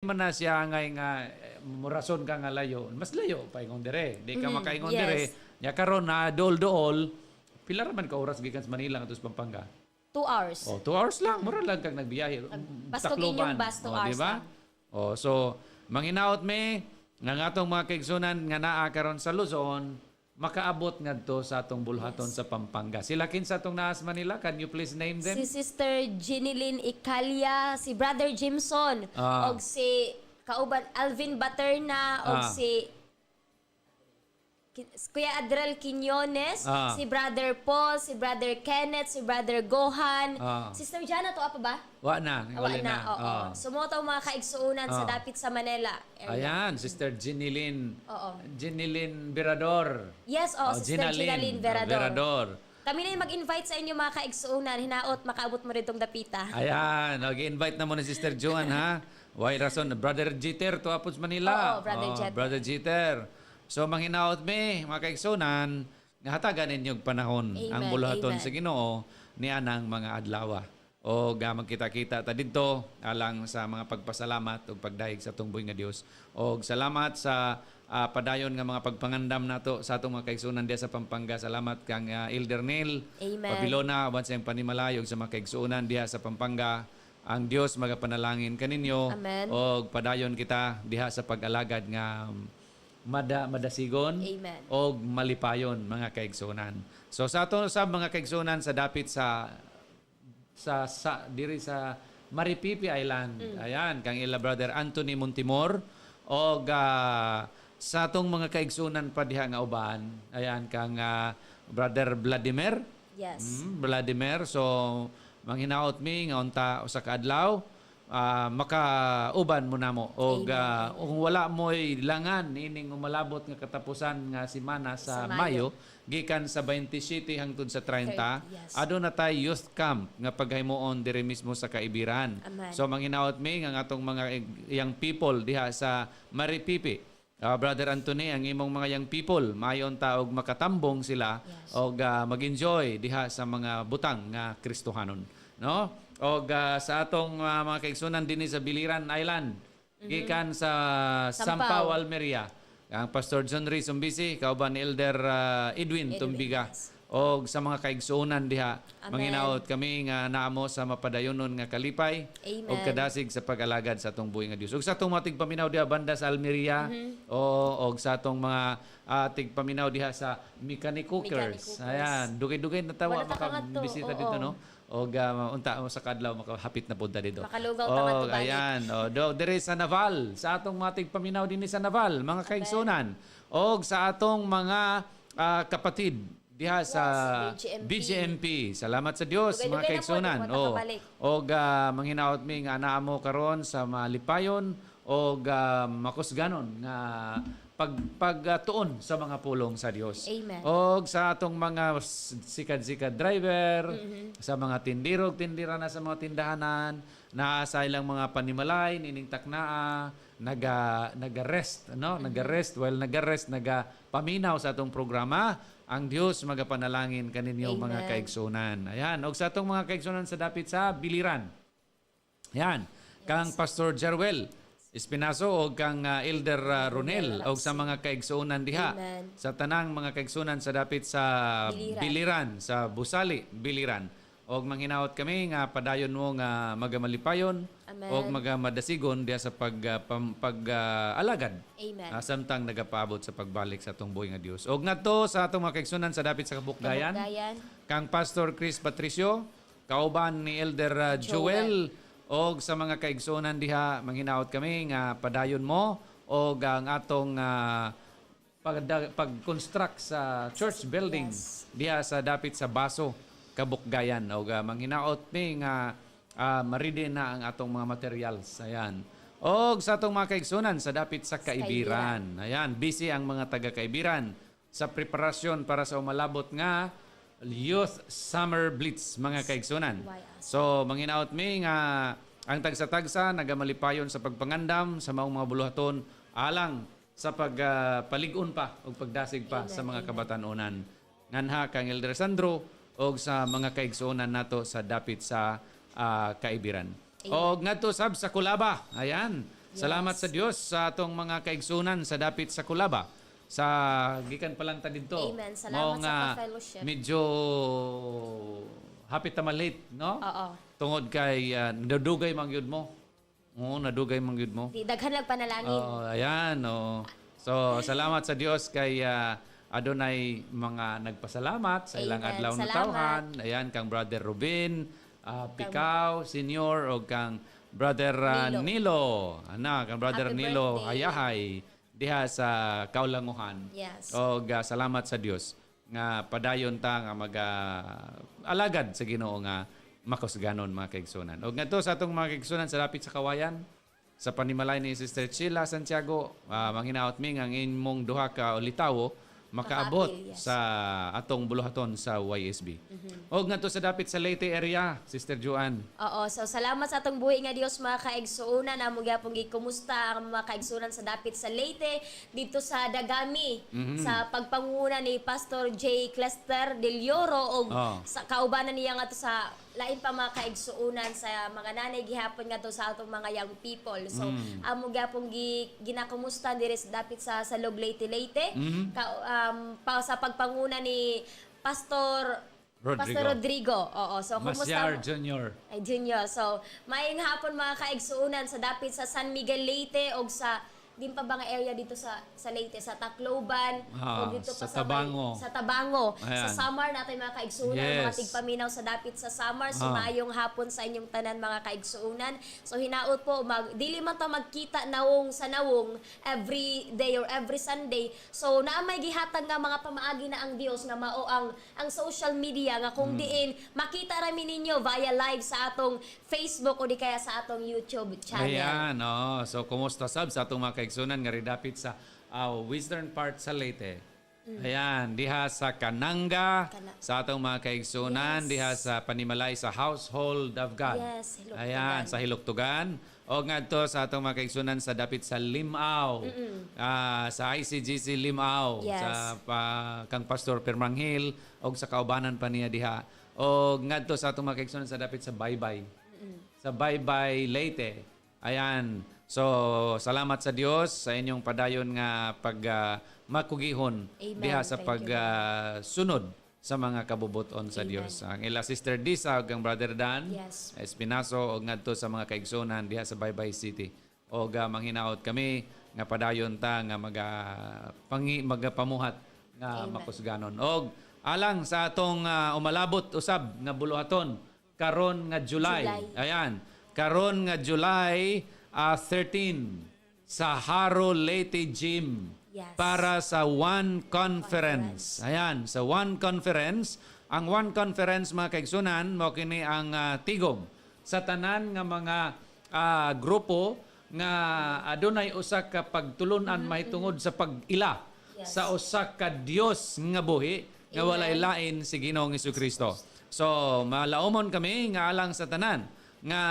man na siya ngay nga murason ka nga layo, mas layo pa ingon dire. Di ka makaingon yes. dire. Nya karon na dool-dool, pila ra man ka oras gikan sa Manila ngadto sa Pampanga? 2 hours. Oh, 2 hours lang. Mura lang kang nagbiyahe. Basta inyong bus 2 hours diba? lang. Oh, so manginaot me nga atong mga kaigsunan nga naa karon sa Luzon, makaabot ngadto sa atong bulhaton sa Pampanga. Sila kinsa atong naa sa Manila? Can you please name them? Si Sister Ginilyn Icalia, si Brother Jimson, og si kauban Alvin Baterna, og si Kuya Adriel Quiñones, si Brother Paul, si Brother Kenneth, si Brother Gohan, Sister Jana to apa ba? Wa na, wala na. Oo. Sumotaw mga kaigsuunan sa dapit sa Manila area. Ayan, Sister Ginilyn. Oo. Ginilyn Virador. Yes, Sister Ginilyn Verador. Virador. Kami na yung mag-invite sa inyo mga kaigsuunan. Hinaot, makaabot mo rin itong dapita. Ayan, nag-invite na mo na Sister Joan, ha? Why rason? Brother Jeter to Apos Manila. Oo, Brother Jeter. Brother Jeter. So, manghinaot me, mga kaigsunan, nga hatagan ninyong panahon Amen, ang buluhaton amen. sa Ginoo ni anang mga adlawa. O magkita-kita ta dito alang sa mga pagpasalamat o pagdahig sa tungboy nga Dios. O salamat sa padayon nga mga pagpangandam nato sa atong mga kaigsunan diya sa Pampanga. Salamat kang Elder Neil Amen. Pabilona once ang panimalayog sa mga kaigsunan diya sa Pampanga. Ang Dios magapanalangin kaninyo. Amen. O padayon kita diha sa pag-alagad nga madasigon Amen. o malipayon mga kaigsunan. So sa ato sa mga kaigsunan sa dapit sa diri sa Maripipi Island. Ayan kang ila brother Anthony Montimor o sa atong mga kaigsunan pa diha nga uban. Ayan kang brother Vladimir. Yes. Vladimir. So manghinaot mi nga unta usa ka adlaw makauban mo na mo o kung wala mo'y langan ining umalabot nga katapusan nga simana sa Mayo gikan sa 27 hangtod sa 30 yes. adto na tay youth camp nga paghimuon diri mismo sa Kaibiran. Amen. So manghinaot mi nga atong mga young people diha sa Maripipi. Brother Anthony, ang imong mga young people, mayon ta og makatambong sila Yes. og mag-enjoy diha sa mga butang nga Kristohanon, no? Og sa atong mga kaigsunan dinhi sa Biliran Island, gikan sa Sampaw, Almeria. Ang Pastor John Ray Sumbisi, kauban ni Elder Edwin Tumbiga. Yes. Og sa mga kaigsunan diha, Amen. manginaot kami nga naamo sa mapadayonon nga kalipay Amen. og kadasig sa pag-alagad sa atong buhi nga Dios. Og sa atong mga tigpaminaw diha banda sa Almeria og sa atong mga tigpaminaw diha sa Mechanic Cookers. Ayan, dugay-dugay na tawa Wala ta ka nga to, makabisita oo. dito, no? Og unta sa kadlaw makahapit na punta dito. Makalugaw ta nga to balik. Ayan, dire sa Naval, sa atong mga tigpaminaw dinhi sa Naval, mga kaigsunan. Og sa atong mga kapatid diha sa BGMP. BGMP. Salamat sa Dios, Dugay-dugay mga na po, kaigsunan. di mo makabalik. Og manghinaot mi nga naa mo karon sa malipayon og makusganon nga pagtuon sa mga pulong sa Dios. Amen. Og sa atong mga sikad-sikad driver, sa mga tindirog-tindira na sa mga tindahanan, na sa ilang mga panimalay, nining taknaa, naga-rest, no? Naga-rest, while naga-rest, naga-paminaw sa atong programa, ang Dios magapanalangin kaninyo mga Amen. kaigsunan. Ayan, og sa atong mga kaigsunan sa dapit sa Biliran. Ayan, kang Pastor Jerwel Espinazo o kang Elder Ronel o sa mga kaigsunan diha. Amen. Sa tanang mga kaigsunan sa dapit sa Biliran, sa Busali, Biliran. Og manghinaot kami nga padayon mo nga magamalipayon Amen. og magamadasigon diha sa alagad. Amen. Samtang nagapaabot sa pagbalik sa atong buhi nga Dios. Og ngadto sa atong mga kaigsunan sa dapit sa Kabukgayan, kang Pastor Chris Patricio, kauban ni Elder Joel og sa mga kaigsunan diha manghinaot kami nga padayon mo og ang atong pag-construct sa church building diha sa dapit sa Baso, Kabukgayan. Og manghinaot mi nga ma-ready na ang atong mga materials. Ayan. Og sa atong mga kaigsunan sa dapit sa Kaibiran. Ayan, busy ang mga taga-Kaibiran sa preparasyon para sa umalabot nga Youth Summer Blitz, mga kaigsunan. So, manghinaot mi nga ang tagsa-tagsa nagamalipayon sa pagpangandam sa maong mga buluhaton alang sa pagpaligon pa o pagdasig pa sa mga kabatanunan. Nganha kang Elder Sandro o sa mga kaigsunan nato sa dapit sa Kaibiran. O ngadto sab sa Kulaba. Ayan. Salamat sa Dios sa atong mga kaigsunan sa dapit sa Kulaba. Sa gikan pa lang ta didto. Amen. Salamat sa ka-fellowship. Medyo hapit ta malate, no? Oo. Tungod kay nadugay man gyud mo. Oo, nadugay man gyud mo. Di daghan lang panalangin. Oh, ayan, oh. So, salamat sa Dios kay adunay mga nagpasalamat sa ilang Amen. adlaw na Salamat. tawhan. Ayan, kang Brother Rubin, Pikaw, Senior, o kang Brother Nilo. Kang Brother Happy Nilo, birthday. hayahay, diha sa Kaulanguhan. Yes. O salamat sa Dios nga padayon ta nga alagad sa Ginoo nga makusganon mga kaigsunan. O ngadto sa atong mga kaigsunan sa dapit sa Kawayan, sa panimalay ni Sister Sheila Santiago, manghinaot mi nga ang imong duha ka ulitawo makaabot Makaapil, yes. sa atong buluhaton sa YSB. O ngadto sa dapit sa Leyte area, Sister Joanne. Oo, so salamat sa atong buhi nga Dios mga kaigsuonan. Amo gyapon gikumusta ang mga kaigsuonan sa dapit sa Leyte dito sa Dagami sa pagpanguna ni Pastor J. Clester Del Lloro og sa kaubanan niya nga to sa lain pa mga kaigsuonan sa mga nanay gihapon nga to sa atong mga young people. So amo gyapon ginakumusta diri sa dapit sa Salog Leyte Leyte sa pagpanguna ni Pastor Rodrigo. Oo. So, Masyar kumusta? Junior. Ay, Junior. So, maayong hapon mga kaigsuunan sa dapit sa San Miguel Leyte o sa din pa ba nga area dito sa Leyte, sa Tacloban, o dito sa pa Tabango. Sa Tabango. Ayan. Sa Samar natin mga kaigsuunan, Yes. mga tigpaminaw sa dapit sa Samar. So, maayong hapon sa inyong tanan mga kaigsuunan. So, hinaot po, dili man ta magkita nawong sa nawong every day or every Sunday. So, naamay gihatag nga mga pamaagi na ang Dios nga mao ang social media nga kung diin makita rami ninyo via live sa atong Facebook o di kaya sa atong YouTube channel. Ayan, so kumusta sab sa atong mga kaigsunan nga ridapit sa western part sa Leyte. Ayan, diha sa Kananga, sa atong mga kaigsunan, diha sa Panimalay sa Household of God. Yes, Hiloktugan. Ayan, sa Hiloktugan. O ngadto sa atong mga kaigsunan sa dapit sa Limao, sa ICGC Limao, Yes. sa kang Pastor Permanghil, o sa kaubanan pa niya diha. O ngadto sa atong mga kaigsunan sa dapit sa Baybay. Sa Baybay Leyte. Ayan. So, salamat sa Dios sa inyong padayon nga makugihon Amen. diha sa Thank you, sunod sa mga kabubuton sa Amen. Dios. Ang ila Sister Disa ug ang Brother Dan Yes. Espinaso og ngadto sa mga kaigsunan diha sa Baybay City. Og manghinaot kami nga padayon ta nga magapamuhat nga Amen. makusganon. Og alang sa atong umalabot usab nga buluhaton karon nga July. Ayan. Karon nga July 13 sa Haro Leyte Gym. Yes. Para sa One Conference. Ayan, sa One Conference. Ang One Conference mga kaigsunan mo kini ang tigom sa tanan nga mga grupo nga adunay usa ka pagtulunan mahitungod sa pag-ila sa usa ka Dios nga buhi nga walay lain si Ginoong Hesukristo. So, malaumon kami nga alang sa tanan nga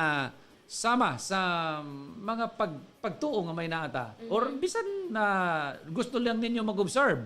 sama sa mga pagtuo nga may naata. Or bisan na gusto lang ninyo mag-observe.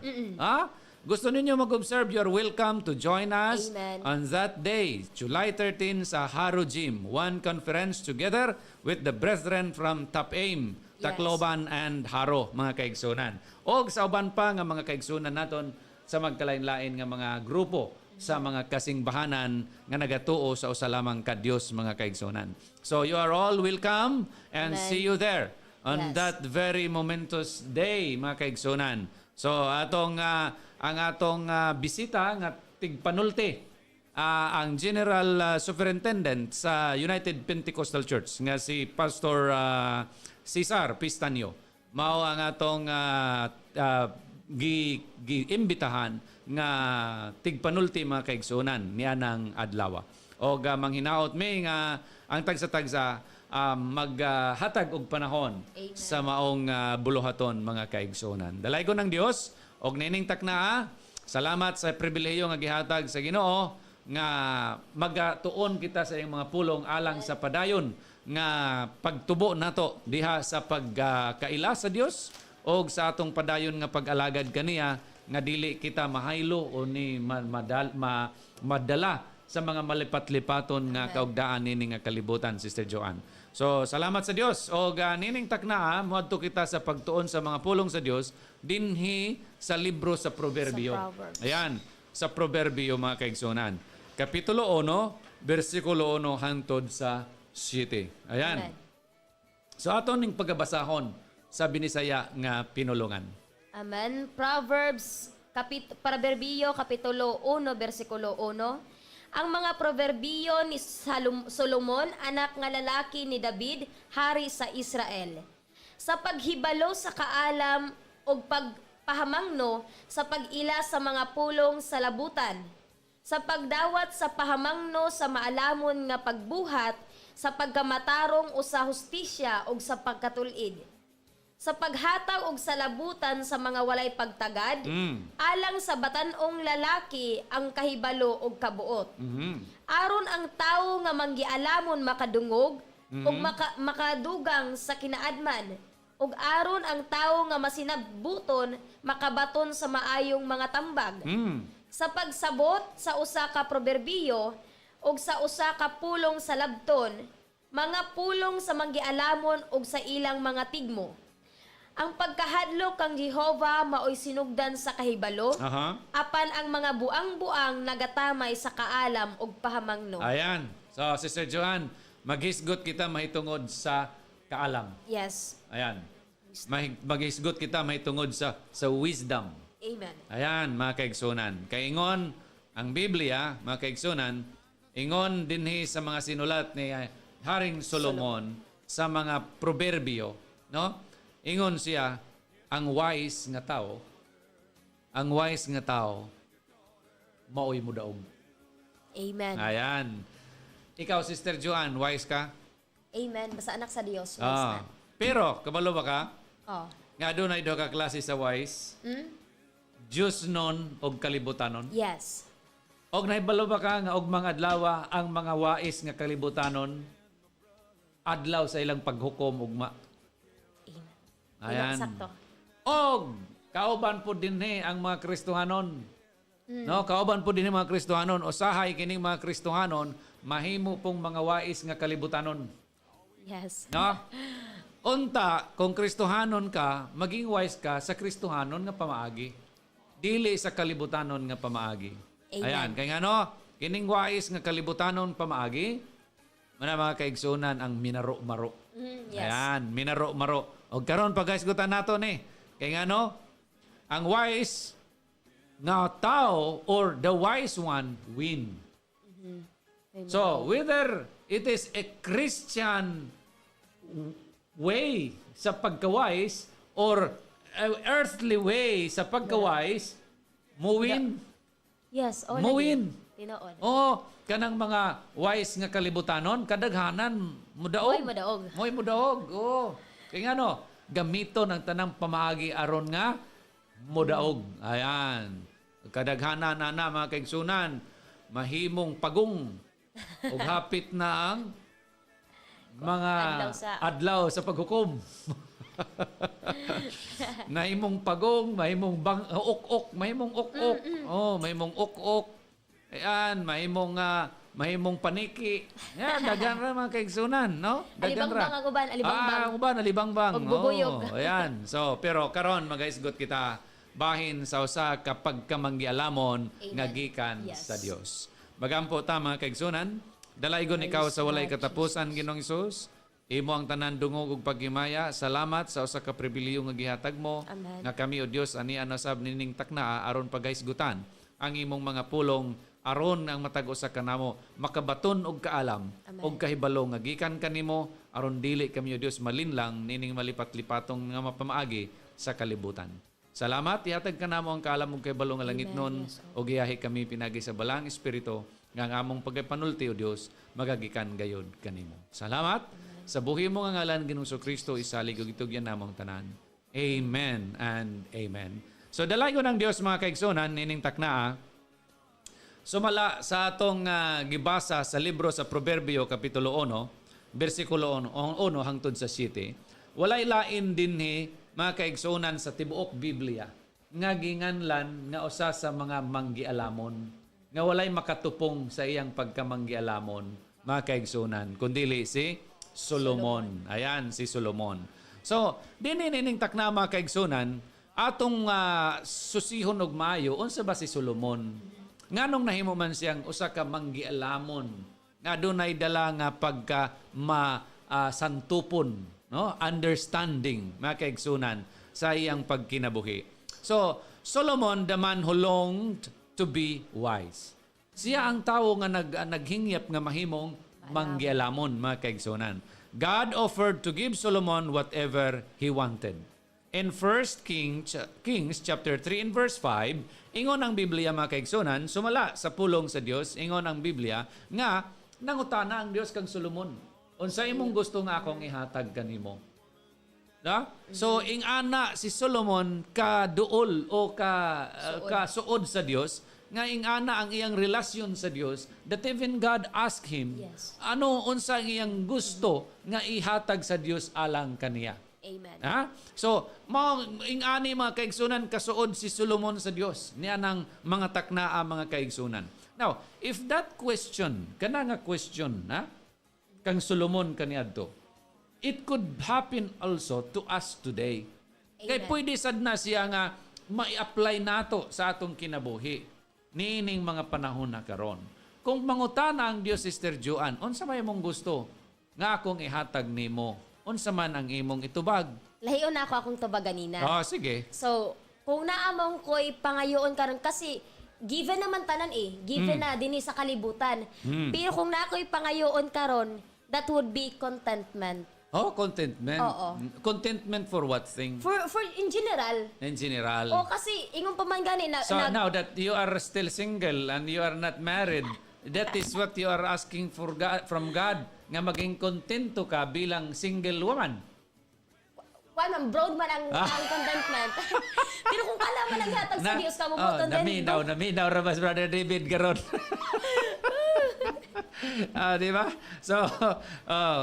Gusto ninyo mag-observe, you're welcome to join us Amen. on that day, July 13 sa Haro Gym. One conference together with the brethren from Tapaim, Tacloban, and Haro, mga kaigsunan. O sa uban pa nga mga kaigsunan naton sa magkalain-lain nga mga grupo sa mga kasingbahanan nga nagatuo sa usa lamang ka Dios mga kaigsunan. So you are all welcome and Amen. see you there on Yes. that very momentous day mga kaigsunan. So ang atong bisita nga tigpanulti ang General Superintendent sa United Pentecostal Church nga si Pastor Cesar Pistanio. Mao ang atong giimbitahan nga tigpanulti mga kaigsunan niya ng adlaw. O manghinaot mi nga ang tagsa-tagsa maghatag og panahon Amen. sa maong buluhaton mga kaigsunan. Dalay ko ng Dios og nining takna. Salamat sa pribilehiyo nga gihatag sa Ginoo nga magatuon kita sa iyang mga pulong alang sa padayon nga pagtubo nato diha sa pagkaila sa Dios og sa atong padayon nga pag-alagad kaniya nga dili kita mahaylo o ni madala sa mga malipat-lipaton nga kaugdaan nini nga kalibutan, Sister Joanne. So, salamat sa Dios. O nining takna, muadto kita sa pagtuon sa mga pulong sa Dios dinhi sa libro sa Proverbio. Sa Proverbs. Ayan, sa Proverbio mga kaigsunan. Kapitulo 1, versikulo 1 hangtod sa 7. Ayan. Amen. So aton ning pagbasahon sa binisaya nga pinulungan. Amen. Proverbio, Kapitulo 1, versikulo 1. Ang mga proverbio ni Solomon, anak nga lalaki ni David, hari sa Israel. Sa paghibalo sa kaalam o pagpahamangno, sa pag-ila sa mga pulong sa labutan, sa pagdawat sa pahamangno sa maalamon nga pagbuhat, sa pagkamatarong o sa hustisya o sa pagkatulid, sa paghataw og sa labutan sa mga walay pagtagad, alang sa batanong lalaki ang kahibalo og kabuot. Aron ang tawo nga manggialamon makadungog ug makadugang sa kinaadman, ug aron ang tawo nga masinabbuton makabaton sa maayong mga tambag. Sa pagsabot sa usa ka proberbiyo ug sa usa ka pulong sa labton, mga pulong sa manggialamon ug sa ilang mga tigmo. Ang pagkahadlok kang Jehova maoy sinugdan sa kahibalo, apan ang mga buang-buang nagatamay sa kaalam ug pahamangno. Ayan. So, Sister Joanne, maghisgot kita mahitungod sa kaalam. Yes. Ayan. Maghisgot kita mahitungod sa wisdom. Amen. Ayan, mga kaigsunan. Kaingon, ang Biblia, mga kaigsunan, ingon dinhi sa mga sinulat ni Haring Solomon sa mga proverbio, no? Ingon siya, ang wise nga tao, maoy mudaog. Amen. Ayan. Ikaw, Sister Joanne, wise ka? Amen. Basta anak sa Dios. Wise Ah. Pero, kabalo ba ka? Oh. Nga doon ay do ka klase sa wise? Diyos nun og kalibutanon? Yes. Og nahibalo ba ka nga og mga adlaw ang mga wais nga kalibutanon adlaw sa ilang paghukom ugma? Amen. Ayan. Sakto. Og kauban po dinhi ang mga Kristohanon. No, kauban po dinhi mga Kristohanon. Usahay kining mga Kristohanon mahimo pong mga wais nga kalibutanon. Yes. No? Unta, kung Kristohanon ka, maging wise ka sa Kristohanon nga pamaagi. Dili sa kalibutanon nga pamaagi. Amen. Ayan, kay ngano, kining wais nga kalibutanon pamaagi, mana mga kaigsunan ang minaro-maro. Yes. Ayan, minaro-maro. O karon pag-isgutan nato ni, kay ngano, ang wise nga tao or the wise one win. Amen. So, whether it is a Christian way sa pagkawais or earthly way sa pagkawais, muwin. Yes. Oh, Muwin. Tinood. Oh, kanang mga wise nga kalibutanon, kadaghanan, mudaog. Moy mudaog. Moy mudaog. Oh. Kaya nga no, gamiton ang tanang pamaagi aron nga mudaog. Ayan. Kadaghanan na mga kaigsunan, mahimong pagong ug hapit na ang mga adlaw sa paghukom. Mahimong pagong, mahimong ok-ok, mahimong ok-ok. Oh, mahimong ok-ok. Ayan, mahimong paniki. Yan, daghan ra mga kaigsunan, no? Daghan ra. Alibangbang ang uban, alibangbang. Uban, alibangbang. Og bubuyog. Oh, ayan. So, pero karon magaisgot kita bahin sa usa ka pagkamanggialamon nga gikan Yes. sa Dios. Magampo ta mga kaigsunan, dalaygon ikaw sa walay katapusan Ginoong Hesus. Imo ang tanan dungog ug paghimaya. Salamat sa usa ka pribilehiyo nga gihatag mo. Amen. Nga kami o Dios ani anasab nining takna aron pagahisgutan ang imong mga pulong aron ang matag usa kanamo makabaton og kaalam Amen. og kahibalo nga gikan kanimo aron dili kami o Dios malinlang nining malipat-lipatong nga mapamaagi sa kalibutan. Salamat ihatag kanamo ang kaalam ug kahibalo nga langit nun Yes, og giyahi kami pinagi sa balang espiritu nga ang among pagpanulti o Dios magagikan gayud kanimo. Salamat. Sa buhi mo nga ngalan Ginoong Kristo isalig ug itugyan namong tanan. Amen and amen. So dalayon ng Dios mga kaigsunan nining takna. Sumala sa atong gibasa sa libro sa Proverbio kapitulo 1, bersikulo 1 hangtod sa 7. Walay lain dinhi mga kaigsunan sa tibuok Biblia nga ginganlan nga usa sa mga manggialamon nga walay makatupong sa iyang pagkamanggialamon mga kaigsunan kundili si Solomon. Ayan, si Solomon. So, dinining taknama kaigsunan, atong susihon og maayo, unsa ba si Solomon? Nganong nahimo man siyang usa ka manggialamon, nga dunay dala nga pagka santupon, no? Understanding, mga kaigsunan, sa iyang pagkinabuhi. So, Solomon, the man who longed to be wise. Siya ang tawo nga naghingyap nga mahimong manggialamon, mga kaigsunan. God offered to give Solomon whatever he wanted. In 1 Kings chapter 3 and verse 5, ingon ang Biblia, mga kaigsunan, sumala sa pulong sa Dios, ingon ang Biblia nga nangutana ang Dios kang Solomon, unsa imong gusto nga akong ihatag kanimo? Da? So ing ana si Solomon ka duol o ka suod sa Dios, nga ing ana ang iyang relasyon sa Dios, that even God asked him, Yes. ano unsa ang iyang gusto nga ihatag sa Dios alang kaniya. Amen. Ha? So, ing ani mga kaigsunan kasuod si Solomon sa Dios. Niya ng mga taknaa mga kaigsunan. Now, if that question, kana nga question, kang Solomon kaniadto, it could happen also to us today. Kay Amen. pwede sad na siya nga mai-apply nato sa atong kinabuhi niining mga panahon na karon. Kung mangutana ang Dios, Sister Joanne, unsa may imong gusto nga akong ihatag nimo? Unsa man ang imong itubag? Lahiyon na ako akong tubaganina. Sige. So, kung naamang ko'y pangayoon karon kasi given naman tanan given na dinhi sa kalibutan. Pero kung na ako'y pangayoon karon, that would be contentment. Contentment. Oo. Contentment for what thing? For in general. In general. Kasi ingon pa man gani na, So now that you are still single and you are not married, that is what you are asking for God, from God, nga maging kontento ka bilang single woman. man broad man ang contentment. Pero kung kala man naghatag sa Dios ka mo Naminaw rabas Brother David garon. Di ba? So,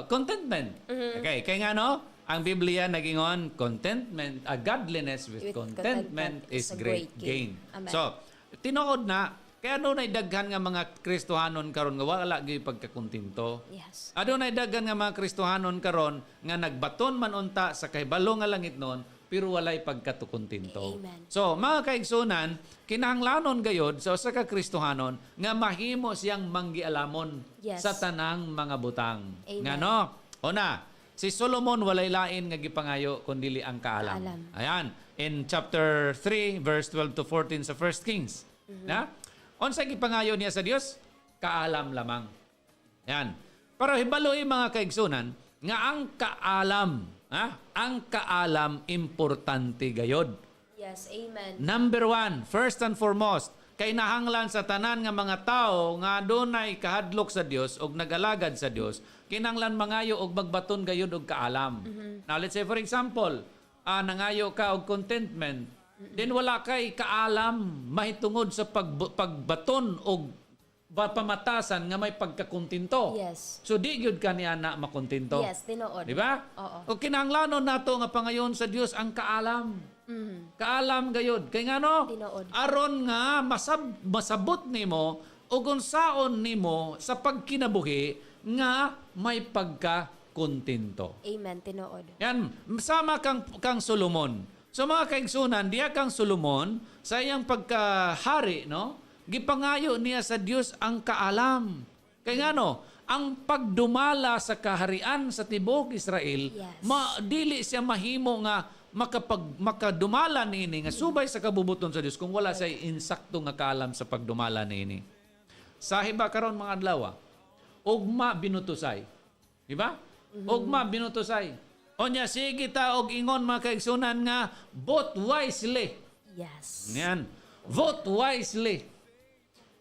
contentment. Okay, kaya nga no, ang Biblia nagingon, contentment, godliness with contentment is great gain. Amen. So, tinuod na, kaya doon ay daghan nga mga Kristohanon karon nga wala gyud pagkakontinto. Yes. Adunay daghan nga mga Kristohanon karon nga nagbaton man unta sa kahibalo nga langit noon pero walay pagkatukontinto. Amen. So, mga kaigsunan, kinahanglanon gayod sa usa ka Kristohanon nga mahimo siyang manggialamon Yes. sa tanang mga butang. Amen. Ngano? Una, si Solomon walay lain nga gipangayo kundi ang kaalam. Kaalam. Ayan, in chapter 3 verse 12 to 14 sa 1 Kings. Na? Unsa gipangayo niya sa Dios? Kaalam lamang. Yan. Pero hibaloy mga kaigsunan nga ang kaalam, ang kaalam importante gayod. Yes, amen. Number 1, first and foremost, kay nahanglan sa tanan nga mga tao nga dunay kahadlok sa Dios og nagalagad sa Dios, kinahanglan mangayo og magbaton gayud og kaalam. Now let's say for example, nangayo ka og contentment, then wala kay kaalam mahitungod sa pagbaton og pamatasan nga may pagkakontinto. Yes. So di gyud kaniya na makontinto. Yes, tinuod. Di ba? Oo. O kinahanglanon nato nga pangayon sa Dios ang kaalam. Kaalam gayud. Kay ngano? Tinuod. Aron nga masabot nimo ug unsaon nimo sa pagkinabuhi nga may pagkakontinto. Amen, tinuod. Yan, sama kang Solomon. So mga kaigsunan, diya kang Solomon sa iyang pagkahari, no? Gipangayo niya sa Dios ang kaalam. Kay ngano, ang pagdumala sa kaharian sa tibuok Israel, Yes. dili siya mahimo nga makadumala niini nga subay sa kabubuton sa Dios kung wala siya insakto nga kaalam sa pagdumala niini. Sa hiba karon mga adlaw, ugma binutusay. Di ba? Ugma binutusay. Onya sige ta og ingon mga kaigsunan nga vote wisely. Yes. Yan. Vote wisely.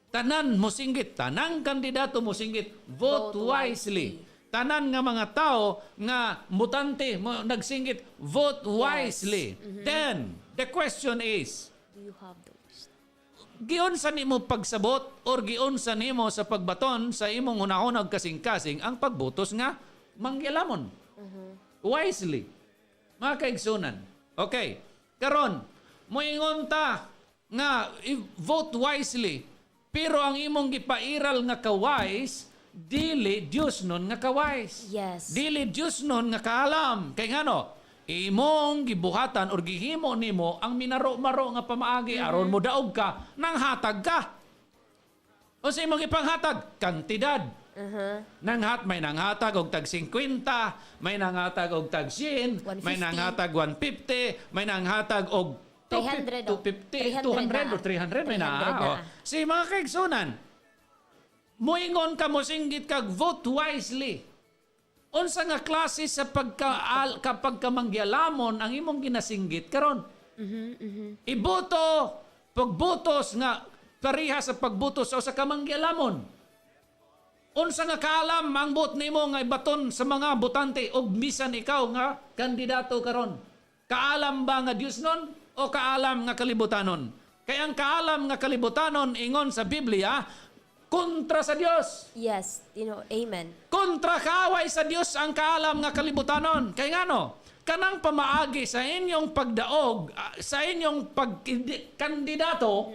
Tanan mo singgit, tanang kandidato mo singgit, vote wisely. Tanan nga mga tao nga mutante mo nagsinggit, vote wisely. Then the question is, Do you have those? giunsa nimo pagsabot or giunsa nimo sa pagbaton sa imong hunahunag kasing-kasing ang pagbutos nga manggilamon. Wisely. Mga kaigsunan. Okay. Karon, moingon ta nga vote wisely. Pero ang imong gipairal nga ka-wise, dili Dios nun nga kawais. Yes. Dili Dios nun nga kaalam. Kay ngano, imong gibuhatan or gihimo nimo ang minaro-maro nga pamaagi aron mo daog ka nang hatag ka. O sa imong ipanghatag, kantidad. May nanghatag og tag 50, may nanghatag og tag 100, 150. may nanghatag 150, may nanghatag og 300 250, 200 or 300 may 300 na. na. Oh. Si mga kaigsunan, moingon ka mo singgit kag vote wisely. Unsa nga klase sa kapag ka mangyalamon ang imong ginasinggit karon? Iboto pagbutos nga pareha sa pagbutos sa ka mangyalamon. Unsa nga kaalam ang bot nimo nga ibaton sa mga botante og bisan ikaw nga kandidato karon? Kaalam ba nga Dios nun o kaalam nga kalibutanon? Kaya ang kaalam nga kalibutanon ingon sa Biblia kontra sa Dios. Yes. Amen. Kontra kaaway sa Dios ang kaalam nga kalibutanon. Kaya ngano, kanang pamaagi sa inyong pagdaog, sa inyong pagkandidato,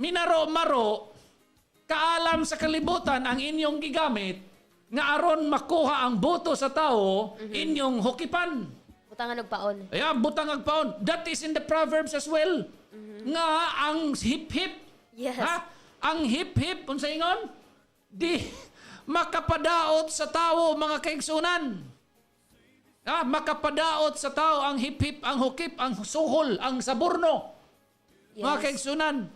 minaro-maro, kaalam sa kalibutan ang inyong gigamit, nga aron makuha ang boto sa tao, inyong hukipan. Butangan og paon. Ayan, butang agpaon. That is in the Proverbs as well. Nga ang hip-hip. Yes. Ha? Ang hip-hip, unsa ingon? Di makapadaot sa tao, mga kaigsunan. Ha? Makapadaot sa tao ang hip-hip, ang hukip, ang suhol, ang saburno. Mga kaigsunan.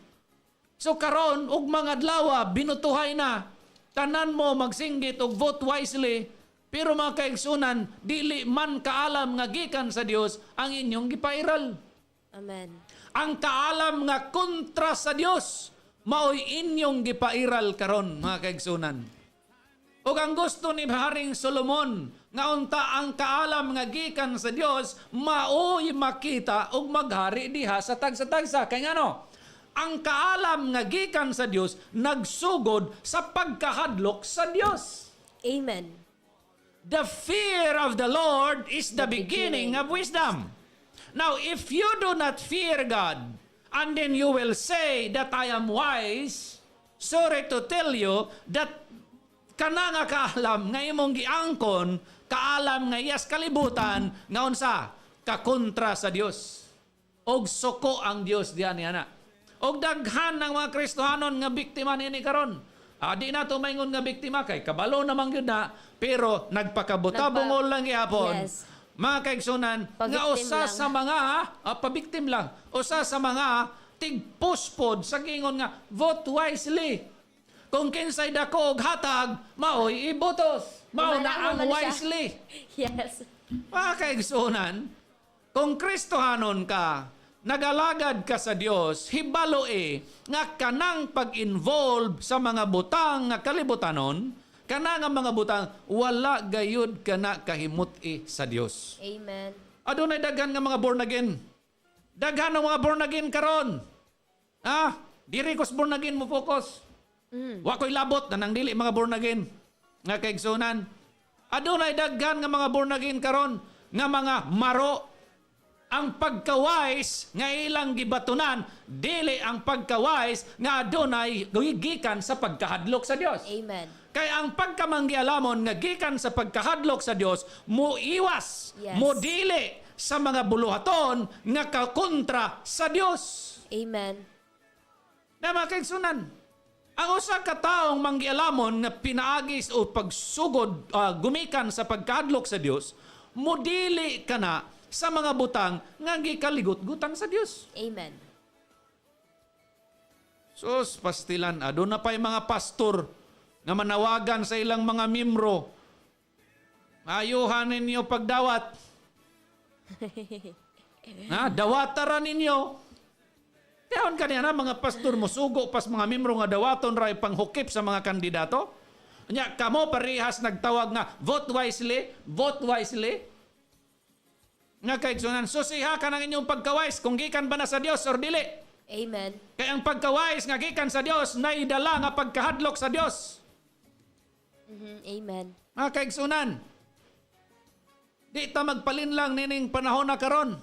So karon og mga adlaw binutuhay na. Tanan mo magsinggit og vote wisely. Pero mga kaigsunan, dili man kaalam nga gikan sa Dios ang inyong gipairal. Amen. Ang kaalam nga kontra sa Dios maoy inyong gipairal karon, mga kaigsunan. Ug ang gusto ni Haring Solomon nga unta ang kaalam nga gikan sa Dios maoy makita ug maghari diha sa tagsa-tagsa. Kay ngano? Ang kaalam nga gikan sa Dios nagsugod sa pagkahadlok sa Dios. Amen. The fear of the Lord is the beginning of wisdom. Now, if you do not fear God, and then you will say that I am wise, sorry to tell you that kana nga kaalam nga imong giangkon, kaalam nga iyas kalibutan, nga unsa? Kakontra sa Dios. Og suko ang Dios diyan niya na. Og daghan ng mga Kristohanon nga biktima nini karon. Di na to maingon nga biktima kay kabalo namang yun na, pero nagpakabuta-bungol lang gihapon. Yes. Mga kaigsunan, nga usa lang. sa mga, pabiktim lang, usa sa mga tigpuspod sa gingon nga, vote wisely. Kung kinsay dako og hatag, maoy ibotos. Mao na ang wisely. Yes. Mga kaigsunan, kung Kristohanon ka, nagalagad ka sa Dios, hibalo nga kanang pag-involve sa mga butang nga kalibutanon, kana nga mga butang, wala gayud kana kahimut sa Dios. Amen. Adunay daghan nga mga born again. Daghan ng mga born again karon. Diri kos born again mo focus. Wa ko'y labot na nang dili mga born again nga kaigsunan. Adunay daghan nga mga born again karon nga mga maro. Ang pagkawais nga ilang gibatunan, dili ang pagkawais nga adunay gikan sa pagkahadlok sa Dios. Amen. Kaya ang pagkamanggialamon nga gikan sa pagkahadlok sa Dios, muiwas, Yes. modili sa mga buluhaton nga kakontra sa Dios. Amen. Na mga kaigsunan, ang usa ka taong manggialamon nga pinaagis o pagsugod gumikan sa pagkahadlok sa Dios, modili kana sa mga butang nga gikaligot-gutang sa Dios. Amen. Sus, pastilan, aduna pa'y mga pastor nga manawagan sa ilang mga miyembro. Ayuhan ninyo pagdawat. Dawataran ninyo. Kayon kaniya na mga pastor mo sugo pas mga miyembro nga dawaton ray panghukip sa mga kandidato. Nya kamo parehas nagtawag nga vote wisely, vote wisely. Nga kaigsunan, susiha ka ng inyong pagkawais kung gikan ba na sa Dios or dili. Amen. Kaya ang pagkawais nga gikan sa Dios naidala nga pagkahadlok sa Dios. Amen. Mga kaigsunan, di ta magpalin lang nining panahon na karon.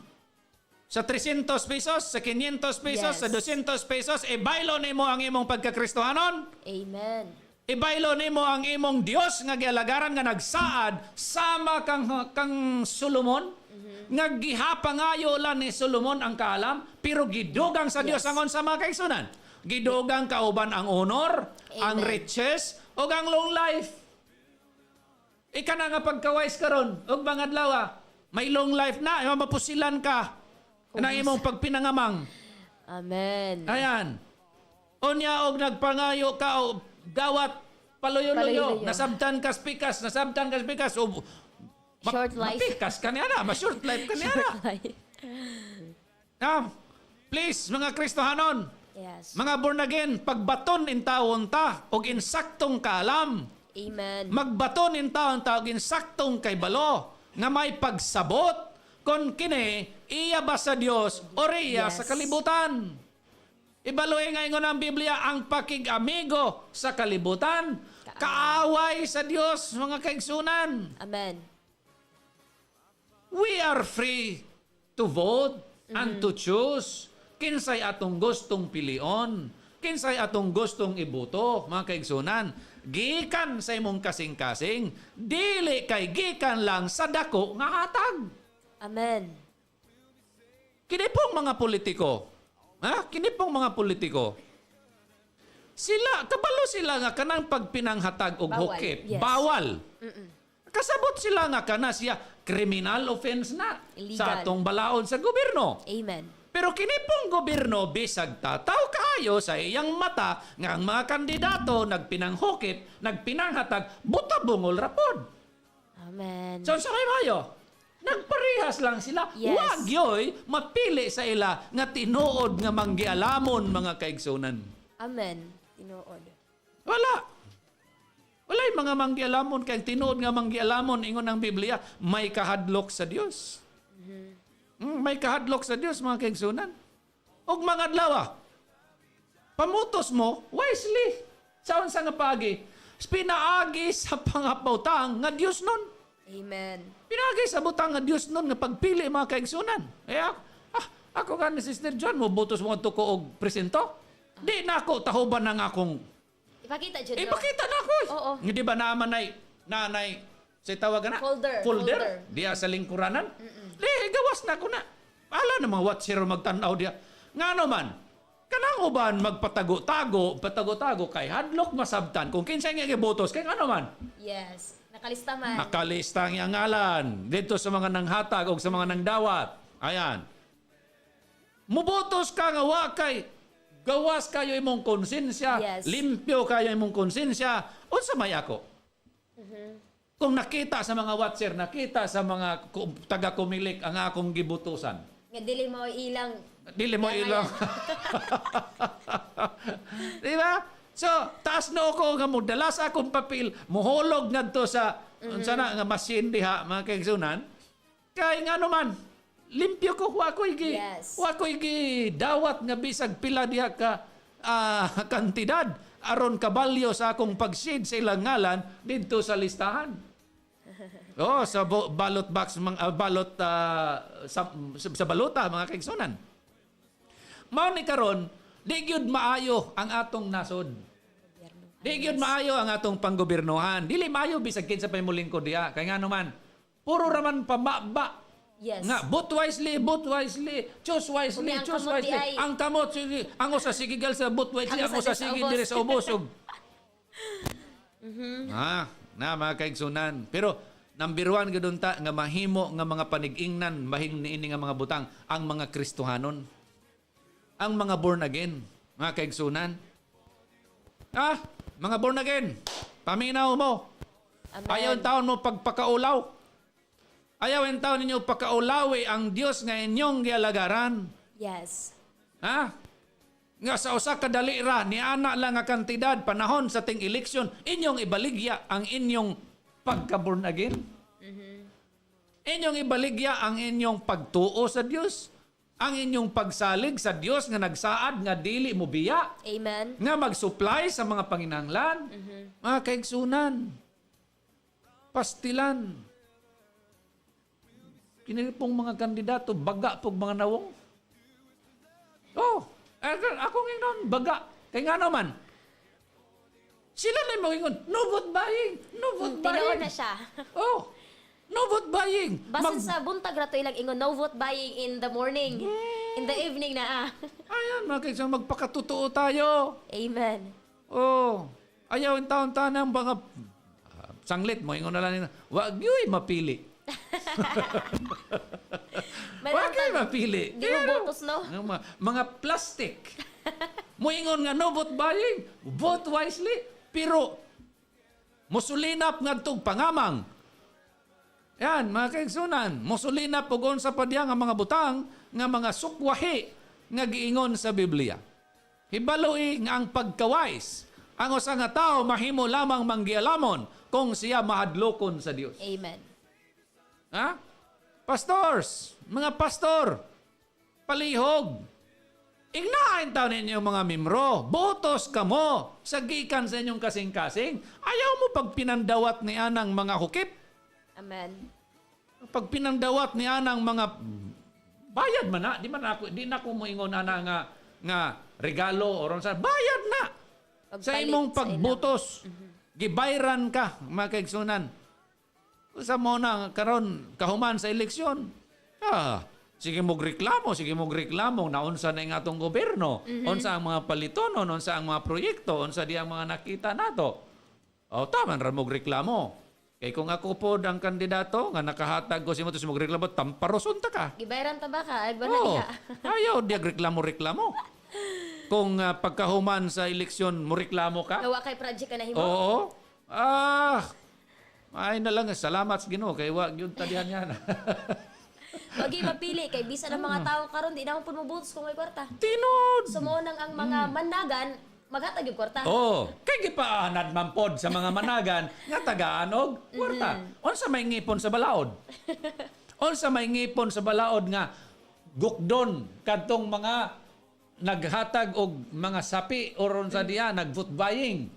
Sa 300 pesos, sa 500 pesos, Yes. sa 200 pesos, baylo nimo ang imong pagkakristohanon. Amen. ibaylo nimo ang imong Dios nga gialagaran nga nagsaad sama kang Solomon nga gihapangayo lang ni Solomon ang kaalam pero gidugang sa Dios angon sa mga kaigsunan. Gidugang kauban ang honor, ang riches ug ang long life. Ika na nga pagkawais karon og mga adlaw may long life na mapusilan ka na imong pagpinangamang. Amen. Ayan. Unya og nagpangayo ka o dawat paluyo-luyo, Paluyo-luyo. nasabtan ka spikas, o Short life. mapikas ka niya na, ma-short life ka niya na. Please, mga Kristohanon, Yes. mga born again, pagbaton in taon ta, og insaktong kaalam, Amen. magbaton in taon ta, og insaktong kay balo, nga may pagsabot, kon kini, iya ba sa Dios, o iya Yes. sa kalibutan. Ibaluhin nga ingon ang Biblia, ang pakig-amigo sa kalibutan, kaaway sa Dios, mga kaigsunan. Amen. We are free to vote and to choose. Kinsay atong gustong pilion. Kinsay atong gustong iboto, mga kaigsunan. Gikan sa imong kasing-kasing, dili kay gikan lang sa dako nga hatag. Amen. Kini pong mga politiko, kini pong mga politiko, sila, kabalo sila nga kanang pagpinanghatag og Bawal. hukip. Yes. Bawal. Kasabot sila nga kana siya criminal offense na Illegal. sa atong balaod sa gobyerno. Amen. Pero kini pong gobyerno bisag tataw kaayo sa iyang mata nga ang mga kandidato nagpinanghukip, nagpinanghatag, buta-bungol rapod. Amen. So sa may mayo, nagparehas lang sila. Yes. Wag yoy mapili sa ila nga tinuod nga manggialamon mga kaigsunan. Amen. Tinuod. Wala. Walay mga manggialamon kay tinuod nga manggialamon ingon ang Biblia may kahadlok sa Dios. May kahadlok sa Dios mga kaigsunan. Og mga adlaw pamutos mo wisely. Saon sa nga pagi? Pinaagi sa pangapautang nga Dios nun. Amen. Pinagay sa butang nga Dios nun nga pagpili mga kaigsunan. Ako ka ni Sister John, mo butos mo ko og presento? Di na ako tahuban ng akong... Ipakita dyan. Ipakita na ako. Oo. Hindi ba naman nanay, sa tawag na? Folder. Diya sa lingkuranan? Di, gawas na ko na. Ala na mga watcher magtanaw diya. Nga naman, kanang uban patago-tago kay hadlok masabtan. Kung kinsay nga gibotos, kay nga naman. Yes. Nakalista man. Nakalista ang iyang ngalan dito sa mga nanghatag o sa mga nangdawat. Ayan. Mubotos ka nga wakay. Gawas kayo imong konsensya. Yes. Limpyo kayo imong konsensya. Unsa may ako? Kung nakita sa mga watcher, nakita sa mga taga-kumilik ang akong gibutusan. Nga dili mo ilang. Dili mo Kaya ilang. Di ba? So, taas na ako nga mo, dala sa akong papel, muhulog nga to sa, sana nga machine diha, mga kaigsunan. Kaya nga naman, limpyo ko, wako'y Yes. dawat nga bisag pila diha ka kantidad, aron kabalyo sa akong pag-seed sa ilang ngalan, dito sa listahan. Sa ballot box, balot sa balota, mga kaigsunan. Mao ni karon, di gyud maayo ang atong nasod. Di gyud maayo ang atong panggobernohan. Dili maayo bisag kinsa pa imong lingkod diha. Kay nga naman, puro raman pamaba. Yes. Nga, vote wisely, choose wisely, Umi, ang choose kamot wisely. di ay- Ang kamot, sige, ang usa sigigal sa vote wisely, ang usa sige dire sa ubosog. Na mga kaigsunan. Pero number one gudun ta nga mahimo nga mga panig-ingnan mahing niini nga mga butang ang mga Kristohanon. Ang mga born again, mga kaigsunan. Mga born again, paminaw mo. Amen. Ayaw ang taon mo pagpakaulaw. Ayaw ang taon ninyo pakaulawi ang Dios nga inyong gialagaran. Yes. Nga sa usa ka dalira ni ana lang nga kantidad panahon sa ting eleksyon inyong ibaligya ang inyong pagka-born again. Inyong ibaligya ang inyong pagtuo sa Dios, ang inyong pagsalig sa Dios nga nagsaad nga dili mo biya, Amen. nga mag-supply sa mga panginahanglan, mga kaigsunan, pastilan. Kini pong mga kandidato, baga pong mga nawong. Ako ngayon baga. Kaya nga naman, Sila na mo ingon, no vote buying, no vote Tinuod buying. na siya. Oh, no vote buying. Basin sa buntag rato ilang ingon, no vote buying in the morning. In the evening na Ayan, mga kaibigan, magpakatotoo tayo. Amen. Oh, ayaw yung taon-taon ng mga sanglit mo, ingon na lang nila, wag yo'y mapili. Wag yo'y mapili. Di mo botos, no? Mga plastic. Moingon nga, no vote buying, vote wisely, pero musulinap nga itong pangamang. Yan, mga kaigsunan, musulinap pugon sa padya nga mga butang, nga mga sukwahi, nga giingon sa Biblia. Hibaloi nga ang pagkawais, ang usa nga tao mahimo lamang manggialamon kung siya mahadlokon sa Dios. Amen. Ha? Pastors, mga pastor, palihog. Ignain taon ninyo mga mimro, botos kamo sa gikan sa inyong kasing-kasing. Ayaw mo pag pinandawat ni anang mga hukip? Amen. Pag pinandawat ni anang mga bayad man na, di na ko mo ingon ana nga regalo or sa bayad na. Sa Pagpalit imong sa pagbutos, gibayran ka, mga kaigsunan. Sa mo na karon kahuman sa eleksyon. Sige mo reklamo, naunsa na yung atong gobyerno, unsa ang mga palitonon, unsa ang mga proyekto, unsa di ang mga nakita nato. O taman ra mo reklamo. Kay kung ako po ang kandidato nga nakahatag ko si mo to reklamo, tamparoson ta ka. Gibayaran ta ba ka? Agba na Oo. diha. Ayaw di reklamo. Kung pagkahuman sa eleksyon mo reklamo ka. Gawa kay project ka na himo. Oo. Ay na lang, salamat sa Ginoo kay wag yun tadihan yan. Wag gyud mapili kay bisa ng mga tao karon di na mo pud mobotos kung may kwarta. Tinod. Sumonang ang mga mandagan maghatag yung kwarta. Oh, kay gipaanad man pod sa mga managan nga tagaan og kwarta. Unsa may ngipon sa balaod? Unsa may ngipon sa balaod nga gukdon kadtong mga naghatag og mga sapi or unsa diya nag-vote buying.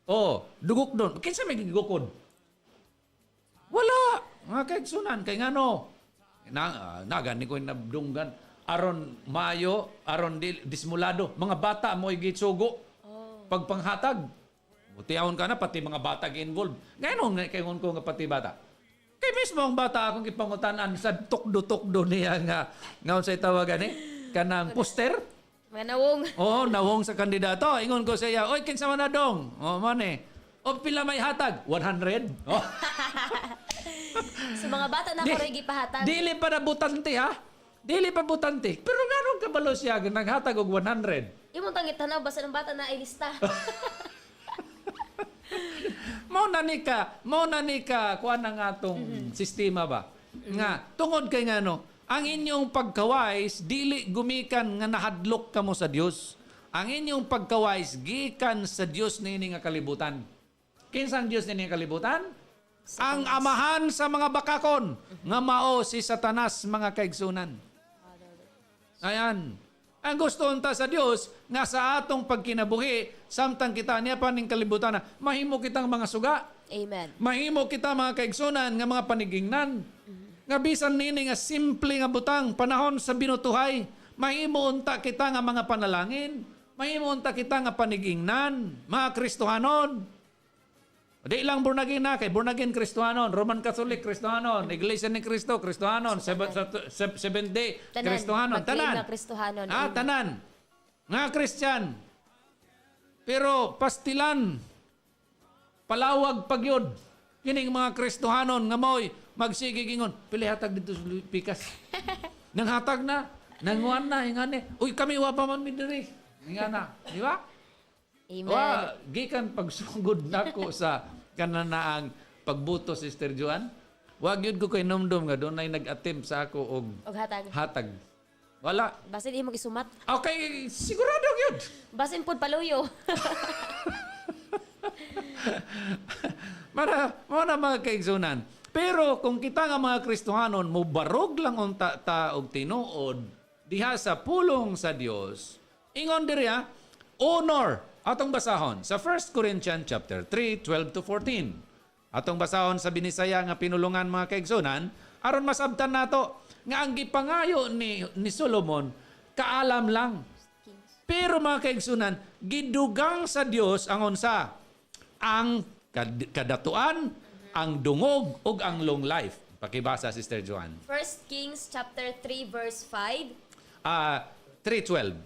Oh, dugok don. Kinsa may gigukod? Wala. Mga kaigsunan kay ngano? Nagan ni ko nabdunggan aron maayo, aron dismulado. Mga bata mo gitsugo. Pagpanghatag. Butiahon ka na pati mga bata gi-involved. Ngayon kay ko nga pati bata. Kay mismo ang bata akong ipangutanan sa tukdo-tukdo niya nga unsay tawagan kanang poster. Mga nawong. Oo, nawong sa kandidato. Ingon ko sa iya, oy, kinsa man na dong? O, man O, pila may hatag? 100? Oh. So mga bata na ko rin gipahatag. Dili pa na butante, ha? Dili pa butante. Pero nga kabalo siya, naghatag og 100. Imong tangit tanaw basta ng bata na ay lista. Mao na ni ka, kuha na nga itong sistema ba? Nga, tungod kay nga ang inyong pagkawais, dili gumikan nga nahadlok kamo sa Dios. Ang inyong pagkawais, gikan sa Dios nini nga kalibutan. Kinsang Dios nini nga kalibutan? Ang amahan sa mga bakakon, nga mao si Satanas mga kaigsunan. Ayan. Ang gusto unta sa Dios nga sa atong pagkinabuhi, samtang kita niya pa ning kalibutan na mahimo kitang mga suga. Amen. Mahimo kita mga kaigsunan nga mga panigingnan. Nga bisan nini nga simple nga butang panahon sa binutuhay, mahimo unta kita nga mga panalangin, mahimo unta kita nga panigingnan, mga Kristohanon. Di lang born again na kay born again Kristohanon, Roman Catholic Kristohanon, Iglesia ni Cristo Kristohanon, Seventh Day Kristohanon, tanan. Kristohanon. Tanan. Nga Christian. Pero pastilan palawag pagyod kining mga Kristohanon nga moy magsigigingon pili hatag dito sa pikas. Nang hatag na, nanguan na ingani. Uy kami wa pa man mi diri. Ingana, di ba? Amen. Wa gikan pagsugod nako sa kananaang pagbuto Sister Joan. Wa gyud ko kay nomdom nga dunay nag-attempt sa ako og Og hatag. hatag. Wala. Basin imo gisumat. Okay, sigurado gyud. Basin pud paluyo. Mo na mga kaigsunan. Pero kung kita nga mga Kristohanon, mo barog lang unta ta og tinuod diha sa pulong sa Dios. Ingon diri honor atong basahon sa 1 Corinthians chapter 3, 12 to 14. Atong basahon sa binisaya nga pinulungan mga kaigsunan aron masabtan nato nga ang gipangayo ni Solomon kaalam lang. Pero mga kaigsunan, gidugang sa Dios ang unsa ang kadatuan, ang dungog, ug ang long life. Pakibasa, Sister Joanne. 1 Kings chapter 3 verse 5. 3:12